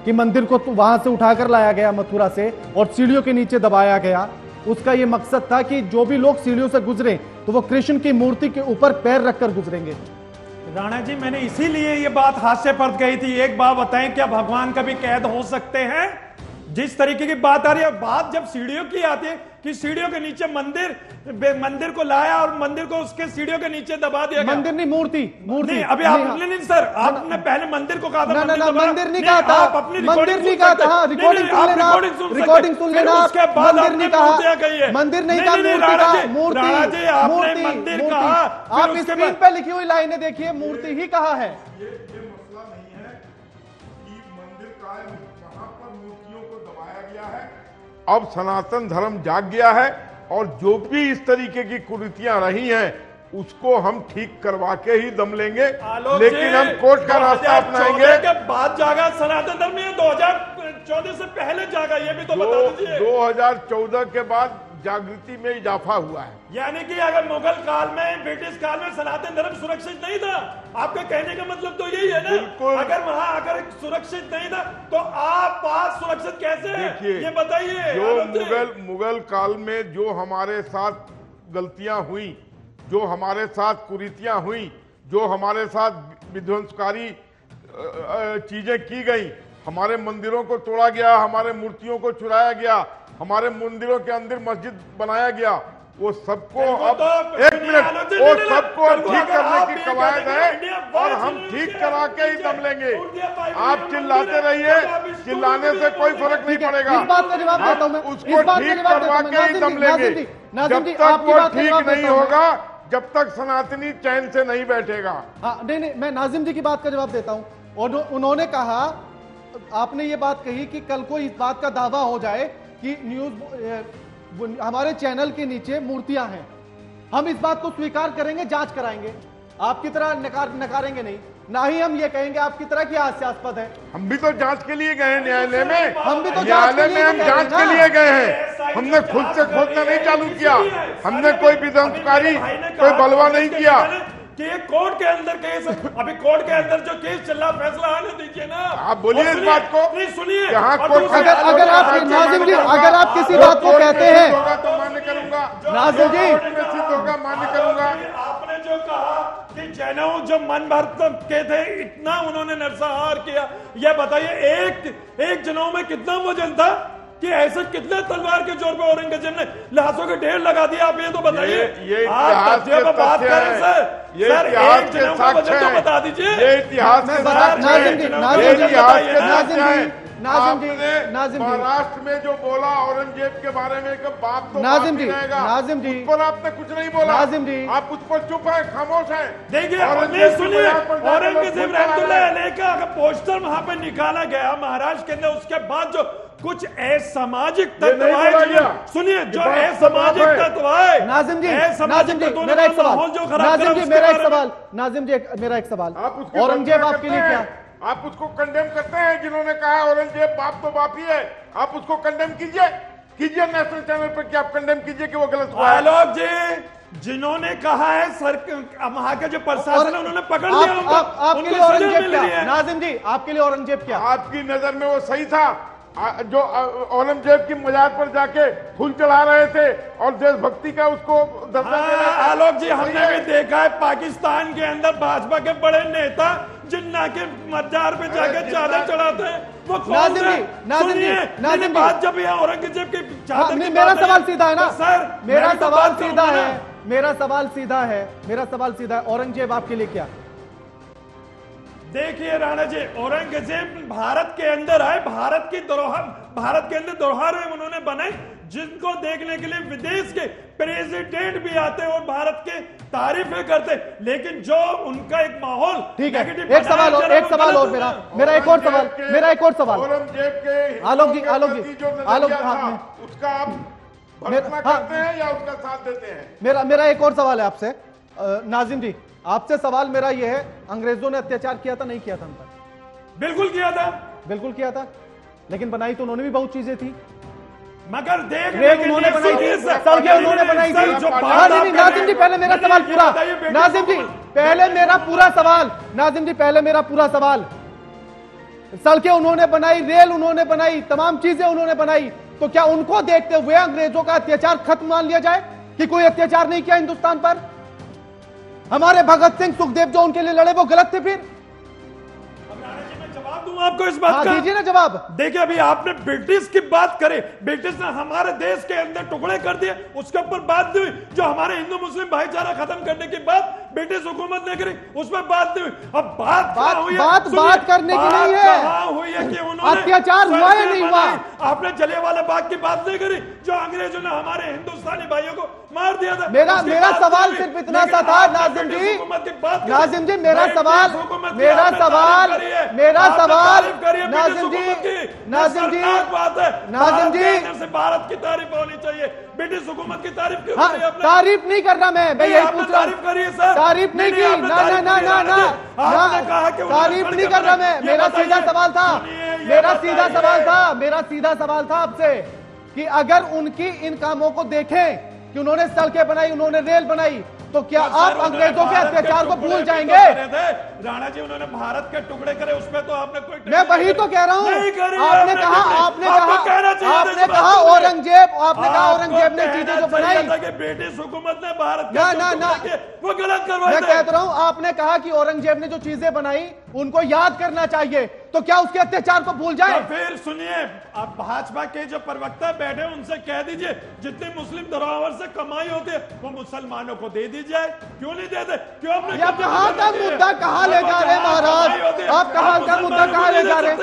कि मंदिर को वहां से उठाकर लाया गया मथुरा से और सीढ़ियों के नीचे दबाया गया। उसका यह मकसद था कि जो भी लोग सीढ़ियों से गुजरे तो वो कृष्ण की मूर्ति के ऊपर पैर रखकर गुजरेंगे। राणा जी, मैंने इसीलिए ये बात हास्यास्पद कही थी। एक बात बताएं, क्या भगवान कभी कैद हो सकते हैं? जिस तरीके की बात आ रही है, बात जब सीढ़ियों की आती है कि सीढ़ियों के नीचे मंदिर को लाया और मंदिर को उसके सीढ़ियों के नीचे दबा दिया गया। मंदिर नहीं, मूर्ती नहीं, अभी आपने नहीं सर, आपने पहले मंदिर को कहा था, मंदिर नहीं कहा था, मंदिर नहीं कहा था, रिकॉर्डिंग सुन लेना, रिकॉर्डिंग सुन लेना, उसके बाद मंदिर नहीं कहा, मंदिर नहीं कहा, मंदिर कहा। आप स्क्रीन पे लिखी हुई लाइनें देखिए, मूर्ति ही कहा है। अब सनातन धर्म जाग गया है और जो भी इस तरीके की कुरीतियां रही हैं उसको हम ठीक करवा के ही दम लेंगे, लेकिन हम कोर्ट का रास्ता अपनाएंगे। के बाद जागा सनातन धर्म, 2014 से पहले जागा, ये भी तो बता दीजिए। 2014 के बाद जागृति में इजाफा हुआ है। यानी कि अगर मुगल काल में, ब्रिटिश काल में सनातन धर्म सुरक्षित नहीं था, आपका कहने का मतलब तो यही है ना? बिल्कुल। अगर सुरक्षित नहीं था तो आप पास सुरक्षित कैसे है? ये बताइए। जो मुगल काल में जो हमारे साथ गलतियां हुई, जो हमारे साथ कुरीतियां हुई, जो हमारे साथ विध्वंसकारी चीजें की गई, हमारे मंदिरों को तोड़ा गया, हमारे मूर्तियों को चुराया गया, हमारे मंदिरों के अंदर मस्जिद बनाया गया, वो सबको अब एक मिनट, वो सबको ठीक करने की कवायद है और हम ठीक करा के ही दम लेंगे। आप चिल्लाते रहिए, चिल्लाने से कोई फर्क नहीं पड़ेगा। इस बात का जवाब देता हूं मैं, उसको ठीक करवा के ही दम लेंगे। जब तक वो ठीक नहीं होगा, जब तक सनातनी चैन से नहीं बैठेगा। हाँ, नहीं, मैं नाजिम जी की बात का जवाब देता हूं। और उन्होंने कहा, आपने ये बात कही कि कल को इस बात का दावा हो जाए कि हमारे चैनल के नीचे मूर्तियां हैं। हम इस बात को स्वीकार करेंगे, जांच कराएंगे, आपकी तरह नकारेंगे नहीं, ना ही हम ये कहेंगे आपकी तरह की हास्यास्पद है। हम भी तो जांच के लिए गए न्यायालय में, हम भी तो न्यायालय में हम जांच के लिए गए हैं। हमने खुद से खोदना नहीं चालू किया, हमने कोई विध्वंसकारी कोई बलवा नहीं किया कि ये कोर्ट के अंदर केस, अभी कोर्ट के अंदर जो केस चल रहा फैसला आने दीजिए ना। आप बोलिए इस बात को, नहीं सुनिए, अगर आप नाजिम जी अगर आप किसी बात को कहते हैं तो मान्य करूंगा, नाजिम जी होगा मान्य करूंगा। आपने जो कहा कि जैनों जो मन भर के थे इतना उन्होंने नरसंहार किया, यह बताइए एक जनों में कितना वजन था कि ऐसे कितने तलवार के जोर पे औरंगजेब ने लाशों के ढेर लगा दिया, आप ये तो बताइए। ये आप तथ्यों पर बात करें सर, ये सर इतिहास एक के जनों का वजन तो साक्ष्य बता दीजिए। ये इतिहास के नाजिम जी महाराष्ट्र में जो बोला औरंगजेब के बारे में कि बाप तो नाजिम जी उस पर आपने कुछ नहीं बोला, नाजिम जी आप उस पर चुप है, खामोश है। देखिए सुनिए, औरंगजेब रहमतुल्लाह अलैह का पोस्टर वहां पे निकाला गया महाराष्ट्र के अंदर, उसके बाद जो कुछ असामाजिक तत्व आए, सुनिए जो असामाजिक तत्व आए, नाजिम जी मेरा एक सवाल, औरंगजेब आपके लिए क्या? आप उसको कंडेम करते हैं, जिन्होंने कहा औरंगजेब बाप तो बाप ही है, आप उसको कंडेम कीजिए नेशनल चैनल पर कि आप कंडेम कीजिए कि वो गलत हुआ है। आलोक जी जिन्होंने कहा है सर वहां के जो प्रशासन है उन्होंने पकड़ लिया, आपके लिए औरंगजेब क्या? नाजिम जी आपके लिए औरंगजेब क्या? आपकी नजर में वो सही था जो औरंगजेब की मजार पर जाके फूल चढ़ा रहे थे और देशभक्ति का उसको दर्जा दे रहे थे। आलोक जी हमने भी देखा है पाकिस्तान के अंदर भाजपा के बड़े नेता जिन्ना के मजार पे जाके चादर चढ़ाते हैं, वो कौन है? सुनिए बात जब यहाँ औरंगजेब की चादर की मेरा सवाल सीधा है ना सर, मेरा सवाल सीधा है, मेरा सवाल सीधा है, औरंगजेब आपके लिए क्या? देखिए राणा जी, औरंगजेब भारत के अंदर आए, भारत के अंदर धरोहर उन्होंने बनाई, जिनको देखने के लिए विदेश के प्रेसिडेंट भी आते और भारत के तारीफें करते, लेकिन जो उनका एक माहौल ठीक है। एक सवाल और मेरा एक और सवाल औरंगजेब के आलोक जी उसका आप भर्त्सना करते हैं या उसका साथ देते हैं? मेरा एक और सवाल है आपसे नाजिम जी, आपसे सवाल मेरा यह है, अंग्रेजों ने अत्याचार किया था नहीं किया था उन पर? बिल्कुल किया था, लेकिन बनाई तो उन्होंने भी बहुत चीजें थी, मगर उन्होंने बनाई थी, उन्होंने बनाई थी। नाजिम जी पहले मेरा सवाल पूरा, नाजिम जी पहले मेरा पूरा सवाल, सड़कें उन्होंने बनाई, रेल उन्होंने बनाई, तमाम चीजें उन्होंने बनाई, तो क्या उनको देखते हुए अंग्रेजों का अत्याचार खत्म मान लिया जाए कि कोई अत्याचार नहीं किया हिंदुस्तान पर? हमारे भगत सिंह सुखदेव जो उनके लिए लड़े वो गलत थे फिर? जवाब दूं आपको इस बात का? दीजिए ना जवाब। देखिए अभी आपने ब्रिटिश की बात करी, ब्रिटिश ने हमारे देश के अंदर टुकड़े कर दिए, उसके ऊपर बात नहीं हुई। जो हमारे हिंदू मुस्लिम भाईचारा खत्म करने की बात ब्रिटिश हुकूमत ने करी, उस पर बात नहीं हुई। अब बात करने की नहीं है, हुई है कि उन्होंने अत्याचार हुआ या नहीं हुआ? आपने जलियांवाला बाग की बात नहीं करी, जो अंग्रेजों ने हमारे हिंदुस्तानी भाइयों को मार दिया था। मेरा सवाल सिर्फ इतना सा था नाजिम जी, मेरा सवाल नाजिम जी से भारत की तारीफ होनी चाहिए, ब्रिटिश हुकूमत की तारीफ क्यों? तारीफ नहीं कर रहा मैं यही पूछ रहा हूं। तारीफ करिए सर, तारीफ नहीं की, ना तारीफ नहीं कर रहा मैं। मेरा सीधा सवाल था आपसे कि अगर उनकी इन कामों को देखें कि उन्होंने सड़कें बनाई, उन्होंने रेल बनाई, तो क्या आप अंग्रेजों के अत्याचार को भूल जाएंगे? राणा जी उन्होंने भारत के टुकड़े करे, उस पर तो आपने कोई, मैं वही तो कह रहा हूँ। आपने कहा औरंगजेब ने चीजें जो बनाई, ब्रिटिश हुकूमत ने भारत वो गलत करवाई। मैं कहता रहा हूँ, आपने कहा कि औरंगजेब ने जो चीजें बनाई उनको याद करना चाहिए, तो क्या उसके अत्याचार को भूल जाए? तो फिर सुनिए, आप भाजपा के जो प्रवक्ता बैठे उनसे कह दीजिए जितनी मुस्लिम धरोहर से कमाई होती है वो मुसलमानों को दे दी जाए। क्यों नहीं देते? क्यों अपने कहाँ का मुद्दा कहाँ ले जा रहे हैं महाराज? आप कहाँ का मुद्दा कहाँ ले जा रहे हैं?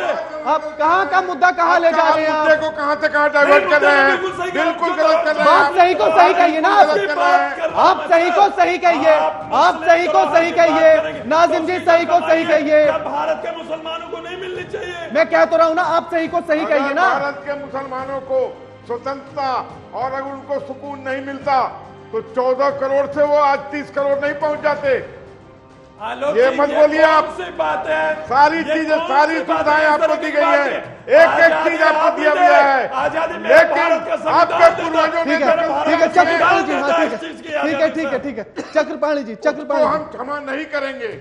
आप कहाँ का मुद्दा कहाँ ले जा रहे हैं? मुद्दे को कहाँ से कहाँ डाइवर्ट कर रहे हैं? बिल्कुल गलत कर रहे हैं। बात सही को सही कहिए ना, आप सही को सही कहिए, आप सही को सही कहिए, नाजिम जी सही को सही कहिए। भारत के मुसलमानों को नहीं मिलनी चाहिए। मैं कह तो रहा हूँ ना, आप सही को सही कहिए ना। भारत के मुसलमानों को स्वतंत्रता और अगर उनको सुकून नहीं मिलता तो 14 करोड़ से वो आज 30 करोड़ नहीं पहुंच जाते। ये मत बोलिए आप। बात है, सारी चीजें, सारी सुविधाएं आपको दी गई है, एक एक चीज आपको दिया गया है, लेकिन आपके पूर्वजों ने ठीक है चक्रपाणी जी, हाँ ठीक है चक्रपाणी जी, तो हम क्षमा नहीं करेंगे।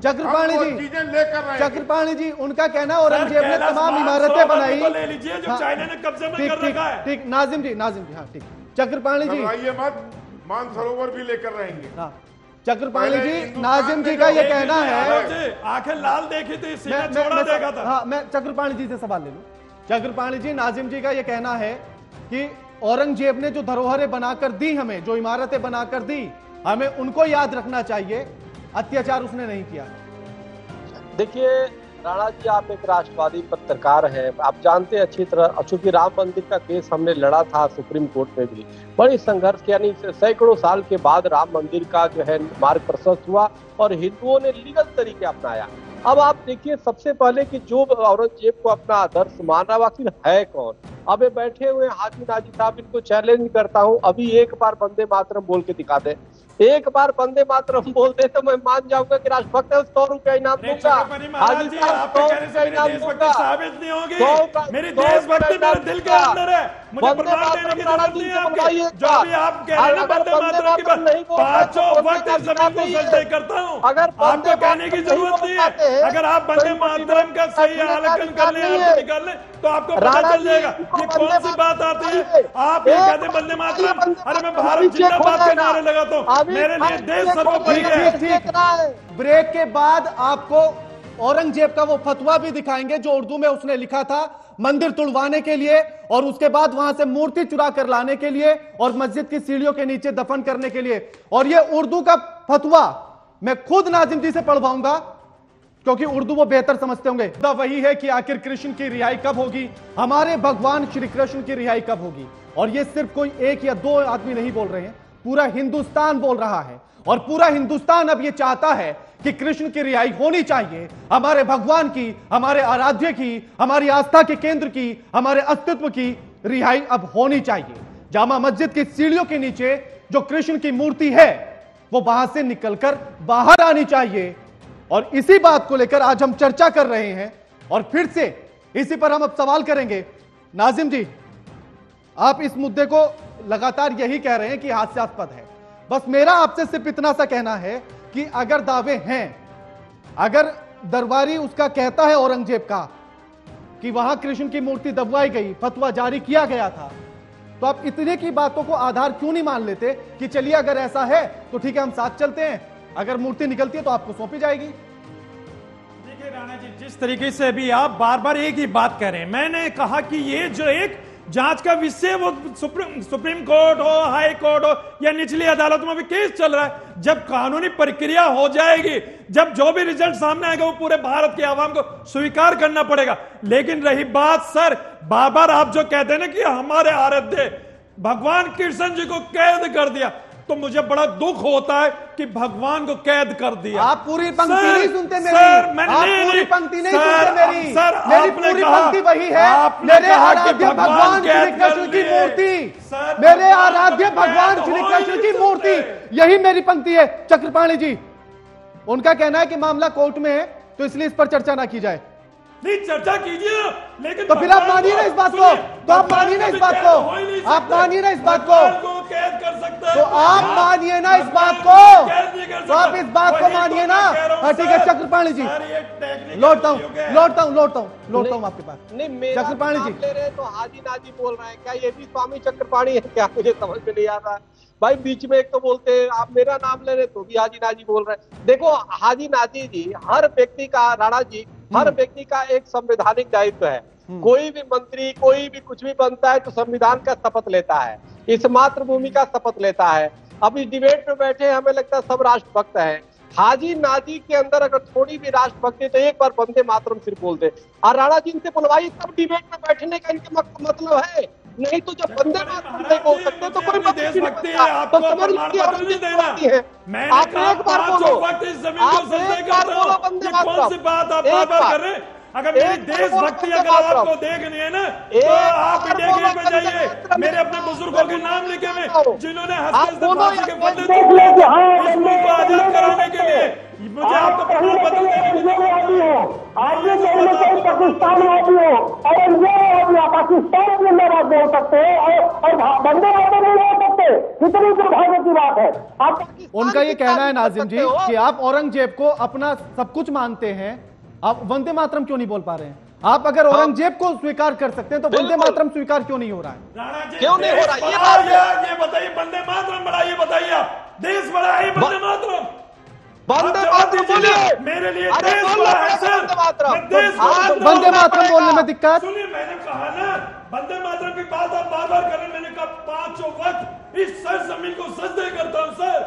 चक्रपाणी जी, चीजें लेकर रहे हैं। चक्रपाणी जी, उनका कहना औरंगजेब ने तमाम इमारतें बनाई। ले लीजिए जो चाइना ने कब्जे में कर रखा है। ठीक, नाजिम जी, हाँ ठीक। चक्रपाणी जी, घबराइए मत, मानसरोवर भी लेकर रहेंगे। हाँ चक्रपाणी जी, नाजिम जी का ये कहना है, आंखें लाल देखी थी, सीना चौड़ा देखा था। हाँ, मैं चक्रपाणी जी से सवाल ले लूं। चक्रपाणी जी, नाजिम जी का ये कहना है कि औरंगजेब ने जो धरोहरें बनाकर दी हमें, जो इमारतें बनाकर दी, हमें उनको याद रखना चाहिए, अत्याचार उसने नहीं किया। देखिए राणा जी, आप एक राष्ट्रवादी पत्रकार हैं, आप जानते हैं अच्छी तरह, चूंकि राम मंदिर का केस हमने लड़ा था सुप्रीम कोर्ट में भी, बड़ी संघर्ष किया, यानी सैकड़ों साल के बाद राम मंदिर का जो है मार्ग प्रशस्त हुआ और हिंदुओं ने लीगल तरीके अपनाया। अब आप देखिए, सबसे पहले कि जो औरंगजेब को अपना आदर्श मान रहा आखिर है कौन? अब बैठे हुए हाजी नाजी साहब, इनको चैलेंज करता हूं, अभी एक बार वंदे मातरम बोल के दिखा दे, एक बार वंदे मातरम बोल दे तो मैं मान जाऊंगा कि राष्ट्रभक्त है। 100 रुपया इनाम दूंगा। हाजी साहब, 100 रुपया इनाम दूंगा। साबित नहीं होगी मेरी देशभक्ति मेरे दिल के अंदर है, मुझे प्रमाण देने की जरूरत नहीं है आपके। जो भी आप कह रहे हैं वंदे मातरम की बात, पांचों वक्त इस जमीन को सजदे करता हूँ, आपको कहने की जरूरत नहीं है। अगर आप वंदे मातरम का सही आलेखन कर ले, आपको निकाल ले, तो आपको पता चल जाएगा ये कौन सी बात आती है। आप ये कहते हैं वंदे मातरम, अरे मैं भारत जिंदाबाद के नारे लगाता हूँ, मेरे लिए देश सर्वोपरि है। ठीक। ब्रेक के बाद आपको औरंगजेब का वो फतवा भी दिखाएंगे जो उर्दू में उसने लिखा था मंदिर तुड़वाने के लिए, और उसके बाद वहां से मूर्ति चुरा कर लाने के लिए और मस्जिद की सीढ़ियों के नीचे दफन करने के लिए। और ये उर्दू का फतवा मैं खुद नाजिम जी से पढ़वाऊंगा, क्योंकि उर्दू वो बेहतर समझते होंगे। मुद्दा वही है कि आखिर कृष्ण की रिहाई कब होगी, हमारे भगवान श्री कृष्ण की रिहाई कब होगी। और ये सिर्फ कोई एक या दो आदमी नहीं बोल रहे हैं, पूरा हिंदुस्तान बोल रहा है। और पूरा हिंदुस्तान अब ये चाहता है कि कृष्ण की रिहाई होनी चाहिए, हमारे भगवान की, हमारे आराध्य की, हमारी आस्था के केंद्र की, हमारे अस्तित्व की रिहाई अब होनी चाहिए। जामा मस्जिद की सीढ़ियों के नीचे जो कृष्ण की मूर्ति है वो वहां से निकलकर बाहर आनी चाहिए। और इसी बात को लेकर आज हम चर्चा कर रहे हैं और फिर से इसी पर हम अब सवाल करेंगे। नाजिम जी, आप इस मुद्दे को लगातार यही कह रहे हैं कि हास्यास्पद है, बस मेरा आपसे सिर्फ इतना सा कहना है कि अगर दावे हैं, अगर दरबारी उसका कहता है औरंगजेब का कि वहां कृष्ण की मूर्ति दबवाई गई, फतवा जारी किया गया था, तो आप इतने की बातों को आधार क्यों नहीं मान लेते कि चलिए अगर ऐसा है तो ठीक है हम साथ चलते हैं, अगर मूर्ति निकलती है तो आपको सौंपी जाएगी। देखिए राणा जी, जिस तरीके से अभी आप बार बार एक ही बात कर रहे हैं, मैंने कहा कि ये जो एक जांच का विषय वो सुप्रीम कोर्ट हो, हाई कोर्ट हो या निचली अदालत में भी केस चल रहा है। जब कानूनी प्रक्रिया हो जाएगी, जब जो भी रिजल्ट सामने आएगा वो पूरे भारत के आवाम को स्वीकार करना पड़ेगा। लेकिन रही बात सर, बार बार आप जो कहते हैं ना कि हमारे आराध्य भगवान कृष्ण जी को कैद कर दिया, तो मुझे बड़ा दुख होता है कि भगवान को कैद कर दिया। आप पूरी पंक्ति नहीं सुनते मेरी, सर, मैंने आप पूरी पंक्ति नहीं सुनते मेरी, सर, मेरी पूरी पंक्ति वही है, मेरे आराध्य भगवान श्री कृष्ण की मूर्ति, मेरे आराध्य भगवान श्री कृष्ण की मूर्ति, यही मेरी पंक्ति है। चक्रपाणी जी, उनका कहना है कि मामला कोर्ट में है तो इसलिए इस पर चर्चा ना की जाए। नहीं, चर्चा कीजिए, लेकिन तो फिर आप मानिए ना इस बात को, तो आप मानिए ना इस बात को, आप मानिए ना इस बात को, कैद कर सकते तो आप मानिए ना इस बात को, तो आप इस बात को मानिए ना। हाँ ठीक है चक्रपाणी जी, लौटता हूँ आपके पास। नहीं, चक्रपाणी जी ले रहे तो हाजी नाजी बोल रहे हैं, क्या ये भी स्वामी चक्रपाणी है क्या? मुझे समझ में नहीं आ रहा है भाई। बीच में एक तो बोलते हैं आप मेरा नाम ले रहे तो भी हाजी नाजी बोल रहे हैं। देखो हाजी नाजी जी, हर व्यक्ति का, राणा जी, हर व्यक्ति का एक संवैधानिक दायित्व है। कोई भी मंत्री, कोई भी कुछ भी बनता है तो संविधान का शपथ लेता है, इस मातृभूमि का शपथ लेता है। अब इस डिबेट में बैठे हमें लगता है सब राष्ट्रभक्त हैं। हाजी नाजी के अंदर अगर थोड़ी भी राष्ट्रभक्ति तो एक बार वंदे मातरम सिर्फ बोल दे, और राणा जी इनसे बुलवाइए, तब डिबेट में बैठने का इनके मतलब है। नहीं तो जब वंदे मातरम नहीं बोल सकते तो कोई देशभक्ति है, आपको प्रमाण पत्र नहीं देना। आप एक बार बोलो, आप एक बार बोलो वंदे मातरम, कौन सी बात आप बार बार कर रहे हैं? अगर मेरी देशभक्ति अगर आपको देखनी है ना तो आप इंडिया गेट में जाइए, मेरे अपने बुजुर्गों के नाम लिखे हुए जिन्होंने हंसते फांसी के बदले इस मुल्क को आजाद कराने के लिए। मुझे आपको प्रमाण पत्र पाकिस्तान जिंदाबाद बोल सकते हैं और वंदे मातरम नहीं बोल सकते, कितनी दुर्भाग्य की बात है। आप उनका ये कहना है नाजिम जी कि आप औरंगजेब को अपना सब कुछ मानते हैं, आप वंदे मातरम क्यों नहीं बोल पा रहे हैं? आप अगर औरंगजेब को स्वीकार कर सकते हैं तो वंदे मातरम स्वीकार क्यों नहीं हो रहा है? क्यों नहीं हो रहा है ये बताइए। वंदे मातरम बड़ा ये बताइए, आप देश बड़ा है वंदे मातरम, वंदे मातरम बोलिए। मेरे लिए देश बड़ा है सर, वंदे मातरम बोलने में दिक्कत? सुनिए मैंने कहा ना वंदे मातरम की बात आप बार बार करें, मैंने कहा 5 वक्त इस सर जमीन को सजदे करता हूं सर।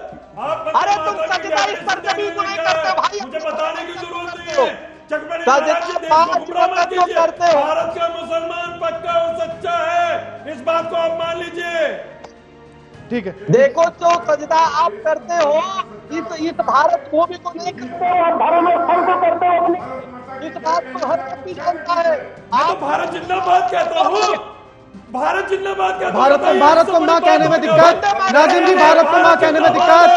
आप अरे तुम सजदा इस सर जमीन को नहीं करते भाई, मुझे बताने की जरूरत नहीं है। चकमड़ी महाराज जी देश को गुमराह मत कीजिए, भारत का मुसलमान पक्का और सच्चा है, इस बात को आप मान लीजिए। ठीक है, देखो जो सजदा आप करते हो इस भारत भूमि को नहीं करते हो, आप धर्म स्थल को करते हो अपने, इस बात को हर व्यक्ति जानता है। मैं तो भारत जिंदाबाद कहता हूँ, भारत जिंदाबाद कहता हूँ। भारत को मां कहने में दिक्कत? नाजिम जी भारत को मां कहने में दिक्कत?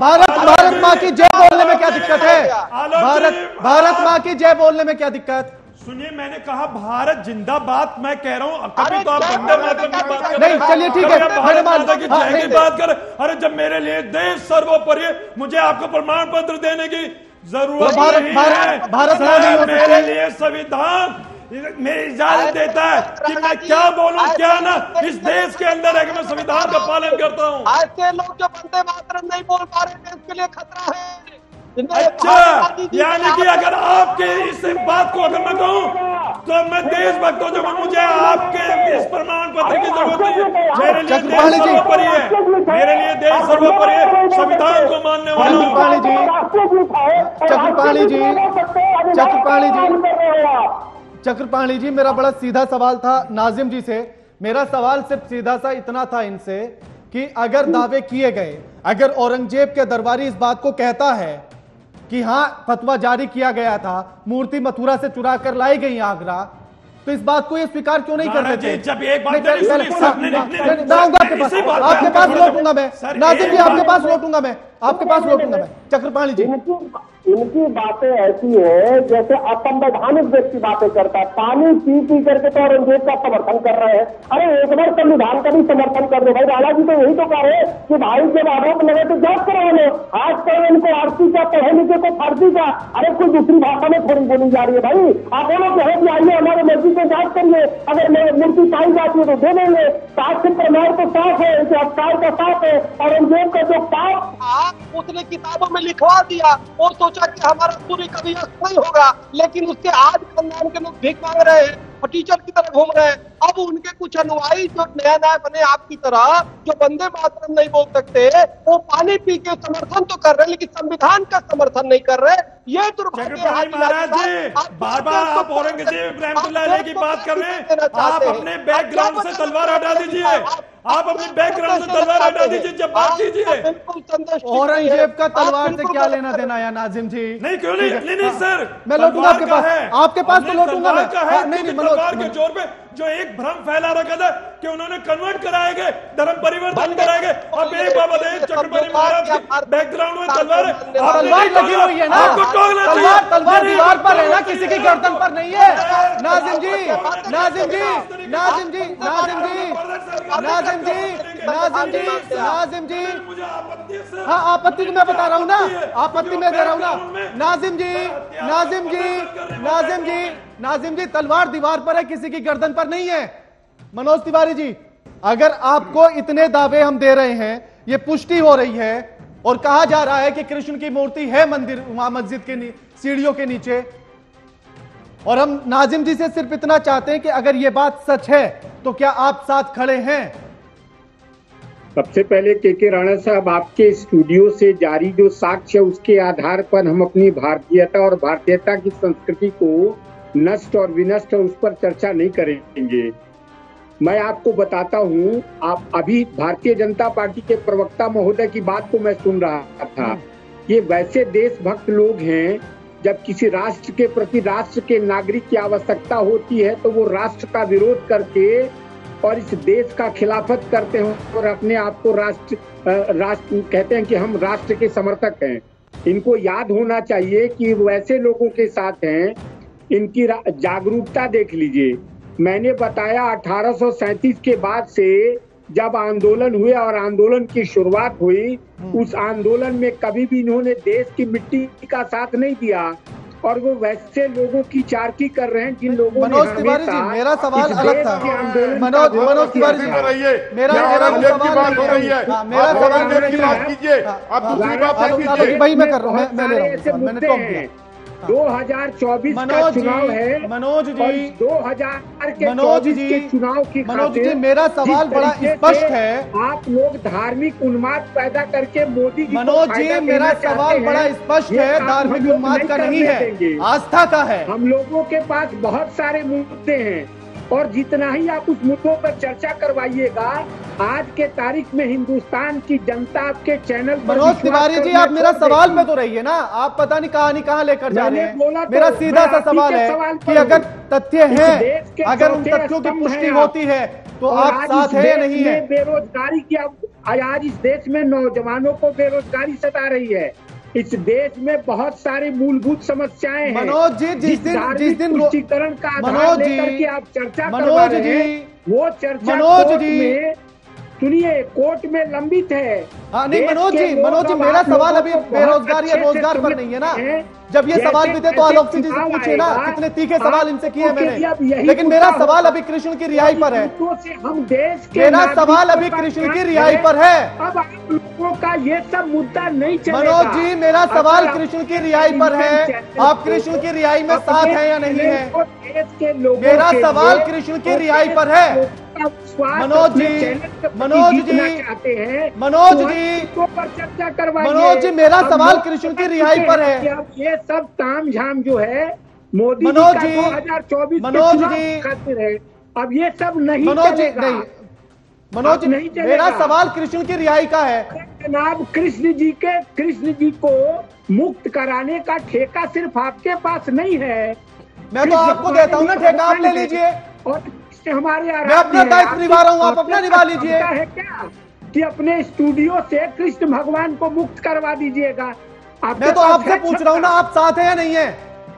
भारत मां की जय बोलने में क्या दिक्कत है? भारत मां की जय बोलने में क्या दिक्कत? सुनिए मैंने कहा भारत जिंदाबाद मैं कह रहा हूँ, कभी तो आप वंदे मातरम की बात कर नहीं, चलिए ठीक है, भारत माता की जय की बात कर। अरे जब मेरे लिए देश सर्वोपरि है, मुझे आपको प्रमाण पत्र देने की जरूरत नहीं है। भारत मेरे लिए संविधान मेरी इजाजत देता है कि मैं क्या बोलूं क्या ना, इस देश के अंदर है कि मैं संविधान का पालन करता हूं। ऐसे लोग जो वंदे मातरम नहीं बोल पा रहे हैं इसके लिए खतरा है। अच्छा, यानी कि अगर आपके इस बात को अगर मैं कहूं तो मैं देशभक्त हूं, जब मुझे आपके इस प्रमाण पत्र की जरूरत नहीं है। मेरे लिए देश सर्वोपरि है, मेरे लिए देश सर्वोपरि है, संविधान को मानने वाला हूं। चक्रपाणी जी मेरा बड़ा सीधा सवाल था नाजिम जी से। मेरा सवाल सिर्फ सीधा सा इतना था इनसे कि अगर दावे किए गए, अगर औरंगजेब के दरबारी इस बात को कहता है कि हां फतवा जारी किया गया था, मूर्ति मथुरा से चुरा कर लाई गई आगरा, तो इस बात को ये स्वीकार क्यों नहीं करते थे? जब एक बात आपके पास लौटूंगा मैं नाजिम जी, आपके पास लौटूंगा मैं, आपके पास लौटूंगा मैं। चक्रपाणी जी इनकी बातें ऐसी है जैसे असंवैधानिक व्यक्ति बातें करता है। पानी पी पी करके तो औरंगजेब का समर्थन कर रहे हैं। अरे एक बार संविधान का भी समर्थन कर दो भाई। राणा जी तो यही तो कह रहे कि भाई जब आरोप लगे तो जांच करा लो। आज कल इनको आरती का पढ़े लिखे को फारसी का, अरे कोई दूसरी भाषा में थोड़ी बोली जा रही है भाई। आप बोलो कि आइए हमारे मर्जी को जांच करिए, अगर मूर्ति पाई जाती है तो दे देंगे। साक्ष्य प्रमाण तो साफ है, इतिहासकार का साफ है। औरंगजेब का जो पाप उसने किताबों में लिखवा दिया, वो सोचा कि हमारा पूरी कभी नहीं होगा, लेकिन उसके आज खानदान के लोग भीख मांग रहे हैं और टीचर की तरह घूम रहे हैं। अब उनके कुछ अनुयायी जो नया नया बने आपकी तरह, जो वंदे मातरम नहीं बोल सकते, वो पानी पी के समर्थन तो कर रहे हैं लेकिन संविधान का समर्थन नहीं कर रहे। ये दुर्भाग्य है महाराज जी, बार बार आप औरंगजेब रहमतुल्लाह की बात कर रहे हैं। आप अपने बैकग्राउंड से तलवार हटा दीजिए, आप अपने बैकग्राउंड से तलवार हटा दीजिए जब बात कीजिए। औरंगजेब का तलवार से क्या लेना देना या नाजिम जी? नहीं क्यों नहीं सर, मैं लौटूंगा आपके पास, आपके पास तो लौटूंगा मैं। नहीं तलवार के जोर पे जो एक भ्रम फैला रखा था कि उन्होंने कन्वर्ट कराएंगे, धर्म परिवर्तन कराएंगे। अब एक बाबा चक्रपाणी महाराज के बैकग्राउंड में तलवार लगी हुई है ना, तलवार दीवार पर है ना, किसी की गर्दन पर नहीं है। नाजिम जी, नाजिम जी, नाजिम जी, नाजिम जी, नाजिम जी, नाजिम जी, नाजिम जी, हाँ आपत्ति तो मैं बता रहा हूँ ना, आपत्ति मैं दे रहा हूँ ना। नाजिम जी, नाजिम जी, नाजिम जी, नाजिम जी, तलवार दीवार पर है, किसी की गर्दन पर नहीं है। मनोज तिवारी जी, अगर आपको इतने दावे हम दे रहे हैं, ये पुष्टि हो रही है और कहा जा रहा है कि कृष्ण की मूर्ति है मंदिर वहां मस्जिद के सीढ़ियों के नीचे, और हम नाजिम जी से सिर्फ इतना चाहते हैं कि अगर ये बात सच है तो क्या आप साथ खड़े हैं? सबसे पहले के राणा साहब, आपके स्टूडियो से जारी जो साक्ष्य है उसके आधार पर हम अपनी भारतीयता और भारतीयता की संस्कृति को नष्ट और विनष्ट उस पर चर्चा नहीं करेंगे। मैं आपको बताता हूं, आप अभी भारतीय जनता पार्टी के प्रवक्ता महोदय की बात को मैं सुन रहा था ये वैसे देशभक्त लोग हैं, जब किसी राष्ट्र के प्रति राष्ट्र के नागरिक की आवश्यकता होती है तो वो राष्ट्र का विरोध करके और इस देश का खिलाफत करते हैं और अपने आप को राष्ट्र कहते हैं कि हम राष्ट्र के समर्थक हैं। इनको याद होना चाहिए कि वैसे लोगों के साथ हैं। इनकी जागरूकता देख लीजिए। मैंने बताया 1837 के बाद से जब आंदोलन हुए और आंदोलन की शुरुआत हुई, उस आंदोलन में कभी भी इन्होंने देश की मिट्टी का साथ नहीं दिया और वो वैसे लोगों की चारकी कर रहे हैं जिन लोगों मनोज तिवारी जी, मेरा सवाल अलग था। मनोज तिवारी जी, मेरा सवाल हो रही है, मेरा सवाल कीजिए, आप दूसरी बात भाई मैं कर रहा हूँ, मैं ले रहा हूँ, मैंने टॉप दिया। 2024 का चुनाव है मनोज जी, 2000 के चुनाव की मनोज जी, मेरा सवाल बड़ा स्पष्ट है। आप लोग धार्मिक उन्माद पैदा करके मोदी जी, मनोज जी, मेरा सवाल बड़ा स्पष्ट है, धार्मिक उन्माद का नहीं है, आस्था का है। हम लोगों के पास बहुत सारे मुद्दे हैं और जितना ही आप उस मुद्दों पर चर्चा करवाइएगा, आज के तारीख में हिंदुस्तान की जनता आपके चैनल पर मनोज तिवारी जी, आप मेरा सवाल पे तो रहिए ना, आप पता नहीं कहां लेकर जा रहे हैं। मेरा सीधा सा सवाल है कि अगर तथ्य हैं, अगर उन तथ्यों की पुष्टि होती है तो आप साथ है या नहीं है? बेरोजगारी की आज इस देश में नौजवानों को बेरोजगारी सता रही है। इस देश में बहुत सारी मूलभूत समस्याएं हैं। मनोज जी, जिस दिन तुष्टीकरण का मनोज जी आप चर्चा मनोज जी, वो चर्चा मनोज जी, सुनिए, कोर्ट में लंबित है। हाँ नहीं मनोज जी, मेरा सवाल अभी बेरोजगार या रोजगार पर नहीं है ना। जब ये सवाल भी थे तो आलोक जी से पूछे ना, कितने तीखे सवाल इनसे किए मैंने, लेकिन मेरा सवाल अभी कृष्ण की रिहाई पर है। हम देश के मेरा सवाल अभी कृष्ण की रिहाई पर है। अब आप लोगों का ये सब मुद्दा नहीं चलेगा। मनोज जी, मेरा सवाल कृष्ण की रिहाई पर है। आप कृष्ण की रिहाई में साथ है या नहीं है? मेरा सवाल कृष्ण की रिहाई पर है। मनोज जी, मनोज जी, मनोज जी, चर्चा करवाइए। मनोज जी, मेरा सवाल कृष्ण की रिहाई पर है। ये सब ताम झाम जो है मोदी मनोज जी जी, 2024 मनोज जी, खातिर है। अब ये सब नहीं मनोज जी, चलेगा। नहीं मनोज जी, मेरा सवाल कृष्ण की रिहाई का है। जनाब, कृष्ण जी को मुक्त कराने का ठेका सिर्फ आपके पास नहीं है। मैं तो आपको देता हूँ ना ठेका, आप ले लीजिए। और हमारे मैं अपना दायित्व निभा रहा हूँ, आप अपना निभा लीजिए। है क्या कि अपने स्टूडियो से कृष्ण भगवान को मुक्त करवा दीजिएगा? मैं तो आपसे पूछ रहा हूँ ना, आप साथ है या नहीं है?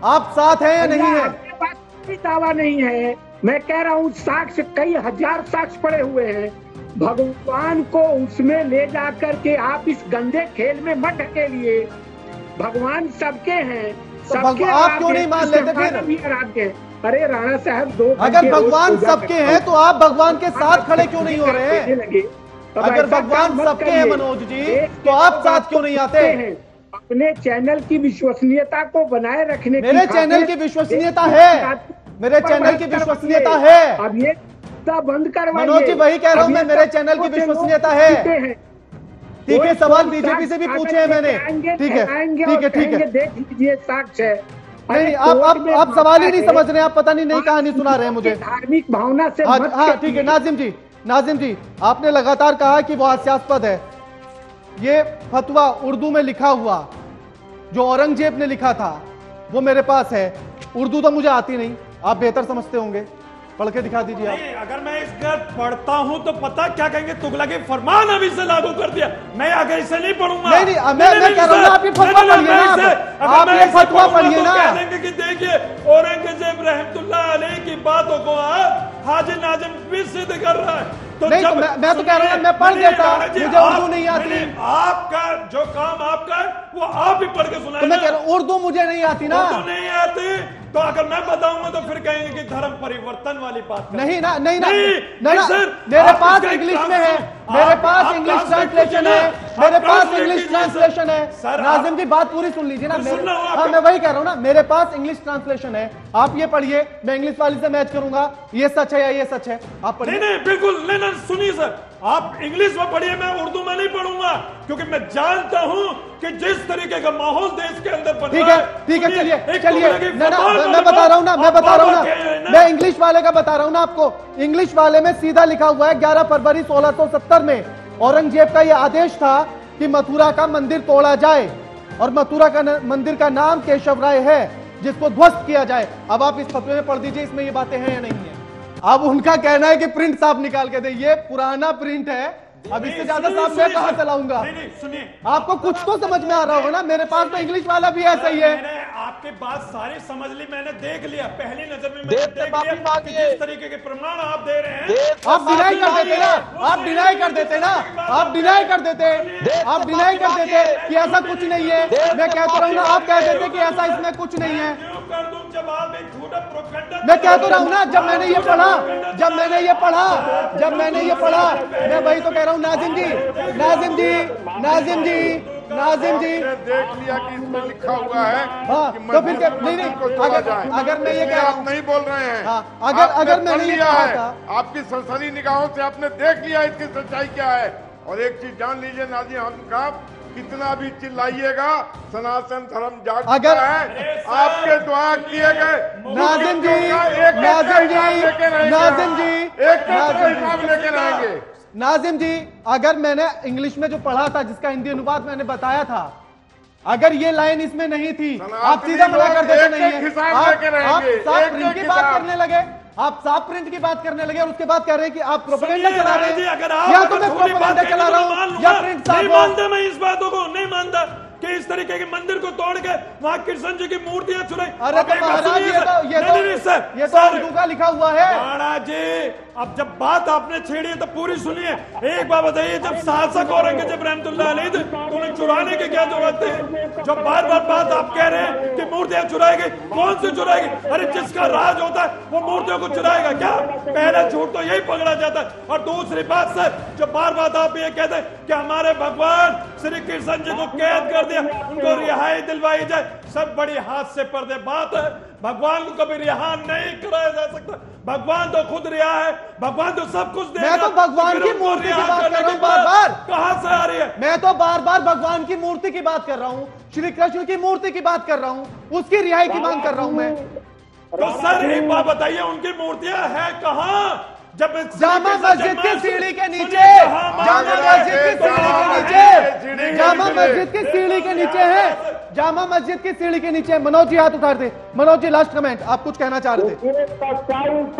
आप साथ है या नहीं है? आपके पास कोई दावा नहीं है। मैं कह रहा हूँ साक्ष्य, कई हजार साक्ष्य पड़े हुए हैं। भगवान को उसमें ले जाकर के आप इस गंदे खेल में मत ढकेलिए। भगवान सबके हैं, सबके। आप क्यों नहीं मान लेते फिर? भी आराध्य। अरे राणा साहब, अगर भगवान सबके हैं तो आप भगवान के साथ खड़े क्यों नहीं हो रहे हैं? अगर भगवान सबके हैं मनोज जी, तो आप साथ क्यों नहीं आते हैं? अपने चैनल की विश्वसनीयता को बनाए रखने की मेरे चैनल की विश्वसनीयता है, मेरे चैनल की विश्वसनीयता है। अब ये बंद करवाइए। मनोज जी, वही कह रहा हूँ मैं, मेरे चैनल की विश्वसनीयता है। ठीक है, सवाल बीजेपी से भी पूछे हैं मैंने। ठीक है, ठीक है, ठीक है, देख लीजिए साक्ष्य है। नहीं, आप सवाल ही नहीं समझ रहे हैं, आप पता नहीं कहानी सुना रहे हैं मुझे। धार्मिक भावना से हाँ ठीक है। नाजिम जी, आपने लगातार कहा कि वो हास्यास्पद है। ये फतवा उर्दू में लिखा हुआ जो औरंगजेब ने लिखा था वो मेरे पास है। उर्दू तो मुझे आती नहीं, आप बेहतर समझते होंगे, पढ़ के दिखा दीजिए आप। अगर मैं इसका पढ़ता हूं तो पता क्या कहेंगे, तुगलकी फरमान अभी से लागू कर दिया। मैं आगे इसे नहीं पढ़ूंगा। नहीं, मैं कह रहा हूं आप ये फतवा पढ़िए ना, आप ये फतवा पढ़िए ना। कहेंगे कि देखिए औरंगजेब रहमतुल्लाह अलैह की बातों को हाजी नाजिम भी सिद्ध कर रहा है। तो नहीं, तो मैं तो कह रहा हूं मैं पढ़ देता, मुझे उर्दू नहीं आती। आपका जो काम आपका वो आप ही पढ़ के सुनाए। तो मैं कह रहा हूं उर्दू मुझे नहीं आती ना। उर्दू नहीं आती तो अगर मैं बताऊंगा तो फिर कहेंगे कि धर्म परिवर्तन वाली बात नहीं ना, नहीं ना, मेरे पास इंग्लिश में है, मेरे पास इंग्लिश ट्रांसलेशन है, मेरे पास इंग्लिश ट्रांसलेशन है। नाजिम जी, बात पूरी सुन लीजिए ना। हाँ, मैं वही कह रहा हूँ ना, मेरे पास इंग्लिश ट्रांसलेशन है, आप ये पढ़िए, मैं इंग्लिश वाली से मैच करूंगा, ये सच है या ये सच है, आप पढ़िए। नहीं, बिल्कुल नहीं, सुनिए सर, आप इंग्लिश में पढ़िए, मैं उर्दू में नहीं पढ़ूंगा, क्योंकि मैं जानता हूं कि जिस तरीके का माहौल देश के अंदर बन रहा है। ठीक है, चलिए, मैं बता रहा हूं ना, मैं इंग्लिश वाले का बता रहा हूं ना आपको। इंग्लिश वाले में सीधा लिखा हुआ है 11 फरवरी 1670 में औरंगजेब का यह आदेश था कि मथुरा का मंदिर तोड़ा जाए। और मथुरा का मंदिर का नाम केशव राय है, जिसको ध्वस्त किया जाए। अब आप इस फतवे में पढ़ दीजिए, इसमें ये बातें हैं या नहीं है। अब उनका कहना है कि प्रिंट साफ निकाल के दे, ये पुराना प्रिंट है, अब इससे ज्यादा साफ मैं कहां चलाऊंगा। सुनिए, आपको कुछ तो समझ में आ रहा होगा ना, मेरे पास तो इंग्लिश वाला भी ऐसा ही है। मैंने आपकी बात सारी समझ ली, मैंने देख लिया, पहली नजर में मैंने देश से देख माफी लिया कि मांगिए। जिस तरीके के प्रमाण आप दे रहे हैं। आप डिनाई कर देते ना, आप डिनाई कर देते ना, आप डिनाई कर देते, आप डिनाई कर देते कि ऐसा कुछ नहीं है। मैं कहता रहा हूँ ना, आप कह देते कि ऐसा इसमें कुछ नहीं है। कर दूं जब आप एक झूठा प्रोपेगेंडा। मैं कह तो रहा हूँ ना, जब मैंने ये पढ़ा, जब मैंने ये पढ़ा, मैं वही तो कह रहा हूँ। नाजिम जी, नाजिम जी, नाजिम जी, नाजिम जी, देख लिया कि इसमें लिखा हुआ है हाँ, कि तो फिर मस्जिद नहीं, को छोड़ा जाए। अगर मैं ये इसलिए कह रहा आप हूँ, नहीं बोल रहे हैं। हाँ, आपने अगर मैंने पढ़ ये लिया कहा है, था, आपकी सरसरी निगाहों से आपने देख लिया इसकी सच्चाई क्या है। और एक चीज जान लीजिए नाज़िम साहब, कितना भी चिल्लाइएगा, सनातन धर्म जाग अगर- चुका है। आपके द्वारा किए गए नाजिम जी, एक नाजिम जी, लेके रहेंगे, नाजिम जी, एक नाजिम जी। हिसाब लेके रहेंगे। नाजिम जी, अगर मैंने इंग्लिश में जो पढ़ा था, जिसका हिंदी अनुवाद मैंने बताया था, अगर ये लाइन इसमें नहीं थी, आप सीधा मना कर देते। नहीं है, आप साफ प्रिंट की बात करने लगे, आप साफ प्रिंट की बात करने लगे और उसके बाद कह रहे हैं कि आप प्रोपेगेंडा चला रहे हैं। अगर आप या तो मैं प्रोपेगेंडा चला रहा हूं या प्रिंट साफ नहीं मानता, मैं इस बातों को नहीं मानता कि इस तरीके के मंदिर को तोड़ के वहां कृष्ण जी की मूर्तियां चुराई। अरे तो महाराज, ये तो उर्दू का लिखा हुआ है। महाराज जी, अब जब बात आपने छेड़ी है तो पूरी सुनिए। एक बात बताइए, जब शासक औरंगजेब रहमतुल्लाह अलैह थे तो उन्हें चुराने की क्या जरूरत है? जब बार बार बात आप कह रहे हैं कि मूर्तियां चुराएगी, कौन सी चुराएगी? अरे जिसका राज होता है वो मूर्तियों को चुराएगा क्या? पहला झूठ तो यही पकड़ा जाता है। और दूसरी बात सर, जो बार बार आप ये कहते हैं कि हमारे भगवान श्री कृष्ण जी को कैद कर दिया, उनको रिहाई दिलवाई जाए, सब बड़ी हाथ से पर्दे बात है। भगवान को कभी रिहा नहीं कराया जा सकता। भगवान तो खुद रिहा है, भगवान तो सब कुछ देगा। मैं तो भगवान की मूर्ति की बात कर रहा हूँ बार बार। कहां से आ रही है? मैं तो बार बार भगवान की मूर्ति की बात कर रहा हूँ, श्री कृष्ण की मूर्ति की बात कर रहा हूँ, उसकी रिहाई की मांग कर रहा हूँ मैं। तो सर एक बात बताइए, उनकी मूर्तियां है कहां? जब जामा मस्जिद की सीढ़ी के नीचे, जामा मस्जिद की सीढ़ी के नीचे, जामा मस्जिद की सीढ़ी के नीचे है, जामा मस्जिद की सीढ़ी के नीचे। मनोज जी हाथ उतार दे। मनोज जी लास्ट कमेंट, आप कुछ कहना चाह रहे थे।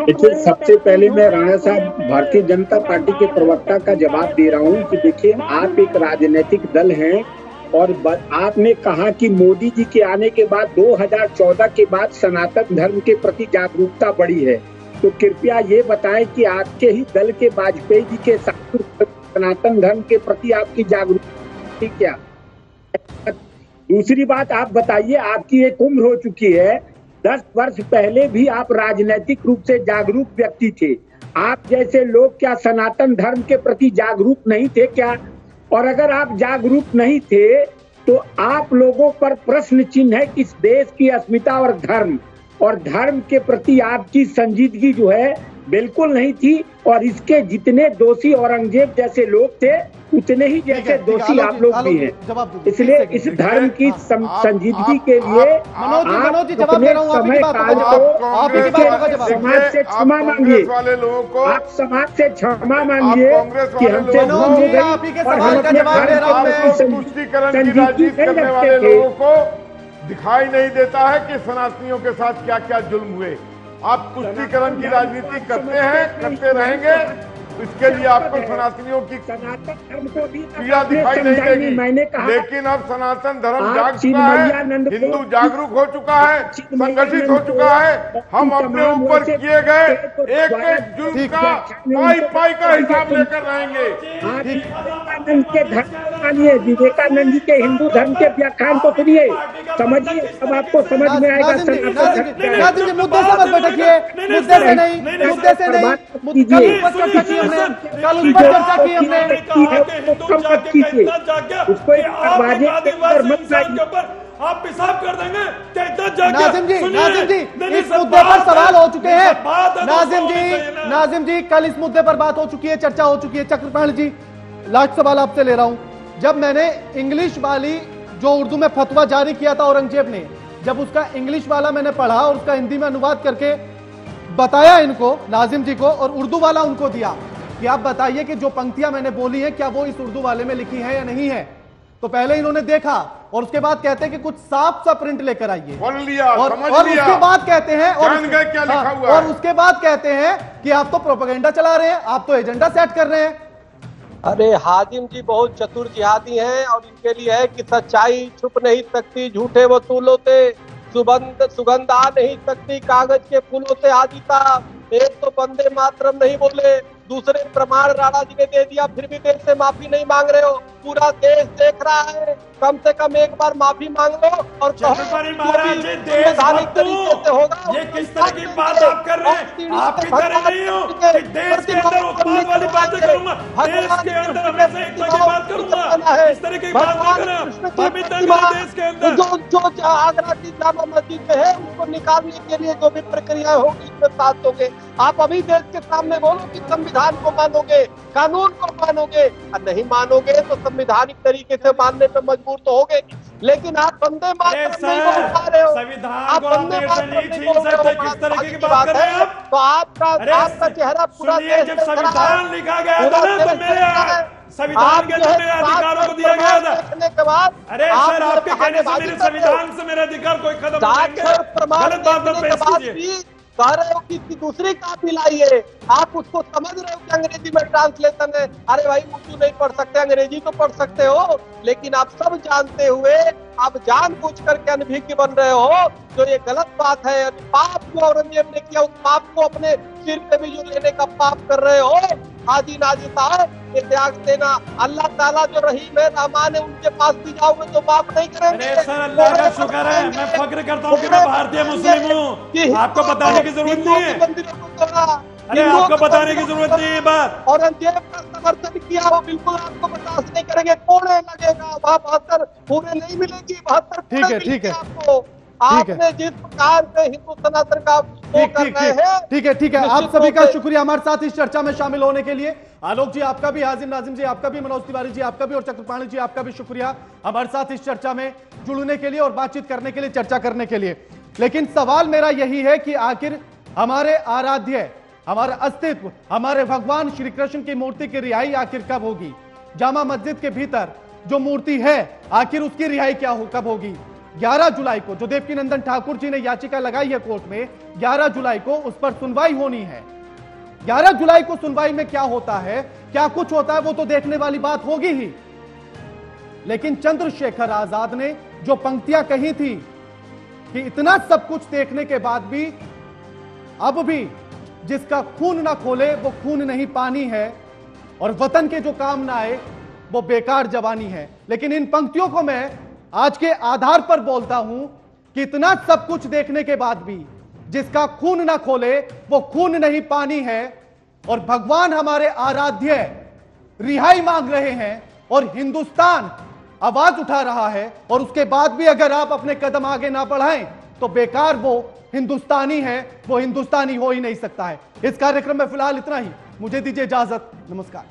देखिए, सबसे पहले मैं राणा साहब भारतीय जनता पार्टी के प्रवक्ता का जवाब दे रहा हूँ कि देखिए, आप एक राजनीतिक दल हैं और आपने कहा कि मोदी जी के आने के बाद 2014 के बाद सनातन धर्म के प्रति जागरूकता बढ़ी है। तो कृपया ये बताएं कि आपके ही दल के वाजपेयी जी के साथ सनातन धर्म के प्रति आपकी जागरूकता क्या? दूसरी बात, आप बताइए, आपकी एक उम्र हो चुकी है, 10 वर्ष पहले भी आप राजनीतिक रूप से जागरूक व्यक्ति थे। आप जैसे लोग क्या सनातन धर्म के प्रति जागरूक नहीं थे क्या? और अगर आप जागरूक नहीं थे तो आप लोगों पर प्रश्न चिन्ह है कि इस देश की अस्मिता और धर्म के प्रति आपकी संजीदगी जो है बिल्कुल नहीं थी। और इसके जितने दोषी औरंगजेब जैसे लोग थे, उतने ही जैसे दोषी आप लोग भी हैं। इसलिए इस धर्म की संजीदगी के लिए आप अपने समय काल को समाज से क्षमा मांगिए। आप समाज से क्षमा मांगिए कि हमसे भूल हो गई और हम अपने धर्म की संजीदगी नहीं रखते थे। दिखाई नहीं देता है कि सनातनियों के साथ क्या क्या जुल्म हुए। आप तुष्टीकरण की राजनीति करते हैं, करते रहेंगे, इसके लिए आपको सनातनियों की पीड़ा दिखाई नहीं देगी। लेकिन अब सनातन धर्म जाग चुका है, हिंदू जागरूक हो चुका है, संगठित हो चुका है। हम अपने ऊपर किए गए एक एक जुल्म का पाई का हिसाब लेकर रहेंगे। विवेकानंद के धर्म मानिए, विवेकानंद जी के हिंदू धर्म के व्याख्यान को सुनिए, समझिए, अब आपको समझ में आएगा। मुद्दे से मत भटकिए, मुद्दे से नहीं, मुद्दे से नहीं, कल उस पर चर्चा की हमने। आप पेशाब कर देंगे। नाजिम जी, इस मुद्दे पर सवाल हो चुके हैं। नाजिम जी, कल इस मुद्दे पर बात हो चुकी है, चर्चा हो चुकी है। चक्रपाणी जी, लास्ट सवाल आपसे ले रहा हूं। जब मैंने इंग्लिश वाली जो उर्दू में फतवा जारी किया था औरंगजेब ने, जब उसका इंग्लिश वाला मैंने पढ़ा और उसका हिंदी में अनुवाद करके बताया इनको, नाजिम जी को, और उर्दू वाला उनको दिया कि आप बताइए कि जो पंक्तियां मैंने बोली हैं क्या वो इस उर्दू वाले में लिखी है या नहीं है। तो पहले इन्होंने देखा और उसके बाद कहते हैं कि कुछ साफ सा प्रिंट लेकर आइए, पढ़ लिया, समझ और लिया, उसके बाद कहते हैं जान गए क्या लिखा हुआ है। और उसके बाद कहते हैं कि आप तो प्रोपेगेंडा चला रहे हैं, आप तो एजेंडा सेट कर रहे हैं। अरे हाजिम जी बहुत चतुर जिहादी हैं और इनके लिए है कि सच्चाई छुप नहीं सकती, झूठे वो तूलोते, सुगंध आ नहीं सकती कागज के फूलों से। हाजी साहब एक तो वंदे मातरम नहीं बोले, दूसरे प्रमाण राणा जी ने दे दिया, फिर भी देश से माफी नहीं मांग रहे हो। पूरा देश देख रहा है, कम से कम एक बार माफी मांग लो और संवैधानिक तरीके से होगा। ये किस तरह की बात आप कर रहे हैं? आपकी तरह नहीं हो कि देश के अंदर उत्पाद वाली बातें करूंगा, देश के अंदर हमेशा एकता की बात करूंगा, इस तरह की बात नहीं करूंगा। देश के अंदर जो आगरा की जामा मस्जिद में है उसको निकालने के लिए जो भी प्रक्रिया होगी उसमें साथ दोगे। आप अभी देश के सामने बोलो कि संविधान को मानोगे, कानून को मानोगे, और नहीं मानोगे तो संवैधानिक तरीके से मानने पे मजबूर तो होगे। लेकिन आप वंदे मातरम नहीं बोल पा रहे हो, आप वंदे मातरम नहीं बोल रहे हो। किस तरह की बात कर रहे हैं आप? तो आपका चेहरा पूरा देश जब संविधान लिखा गया था ना तो मेरे संविधान के अंदर मेरे अधिकारों को दिया गया था। के बाद अरे सर आपके कहने से मेरे संविधान से मेरे अधिकार कोई खत्म नहीं होंगे। गलत बात मत पेश कीजिए। कह रहे हो कि दूसरी कॉपी लाइए, आप उसको समझ रहे हो कि अंग्रेजी में ट्रांसलेशन है। अरे भाई उर्दू नहीं पढ़ सकते, अंग्रेजी तो पढ़ सकते हो, लेकिन आप सब जानते हुए आप जानबूझ करके अनभिज्ञ बन रहे हो, जो ये गलत बात है। पाप जो औरंगजेब ने किया उस पाप को अपने सिर पे भी जो लेने का पाप कर रहे हो। हाजी नाजी साहब ये त्याग देना, अल्लाह ताला जो रहीम है रहमान है, उनके पास भी जाओगे तो माफ नहीं करेंगे। अरे सर अल्लाह का शुक्र है, मैं फख्र करता हूँ कि मैं भारतीय मुस्लिम हूँ। आपको बताने की जरूरत नहीं है, अरे आपको बताने की जरूरत नहीं है बात। औरंगजेब का समर्थन किया वो बिल्कुल आपको बर्दाश्त नहीं करेंगे, कोड़े लगेगा, वहाँ 72 पूरे नहीं मिलेगी, 72 ठीक है ठीक है आपको। आपने जिस प्रकार से हिंदू सनातन का ठीक है। आप सभी का शुक्रिया हमारे साथ इस चर्चा में शामिल होने के लिए। आलोक जी आपका भी, हाजिम नाजिम जी आपका भी, मनोज तिवारी जी आपका भी और चक्रपाणी जी आपका भी शुक्रिया हमारे साथ इस चर्चा में जुड़ने के लिए और बातचीत करने के लिए, चर्चा करने के लिए। लेकिन सवाल मेरा यही है कि आखिर हमारे आराध्य, हमारा अस्तित्व, हमारे भगवान श्री कृष्ण की मूर्ति की रिहाई आखिर कब होगी? जामा मस्जिद के भीतर जो मूर्ति है आखिर उसकी रिहाई कब होगी? 11 जुलाई को जो देवकीनंदन ठाकुर जी ने याचिका लगाई है कोर्ट में, 11 जुलाई को उस पर सुनवाई होनी है। 11 जुलाई को सुनवाई में क्या होता है, क्या कुछ होता है, वो तो देखने वाली बात होगी ही। लेकिन चंद्रशेखर आजाद ने जो पंक्तियां कही थी कि इतना सब कुछ देखने के बाद भी अब भी जिसका खून ना खोले वो खून नहीं पानी है, और वतन के जो काम ना आए वो बेकार जवानी है। लेकिन इन पंक्तियों को मैं आज के आधार पर बोलता हूं कि इतना सब कुछ देखने के बाद भी जिसका खून ना खोले वो खून नहीं पानी है, और भगवान हमारे आराध्य रिहाई मांग रहे हैं और हिंदुस्तान आवाज उठा रहा है, और उसके बाद भी अगर आप अपने कदम आगे ना बढ़ाएं तो बेकार वो हिंदुस्तानी है, वो हिंदुस्तानी हो ही नहीं सकता है। इस कार्यक्रम में फिलहाल इतना ही, मुझे दीजिए इजाजत, नमस्कार।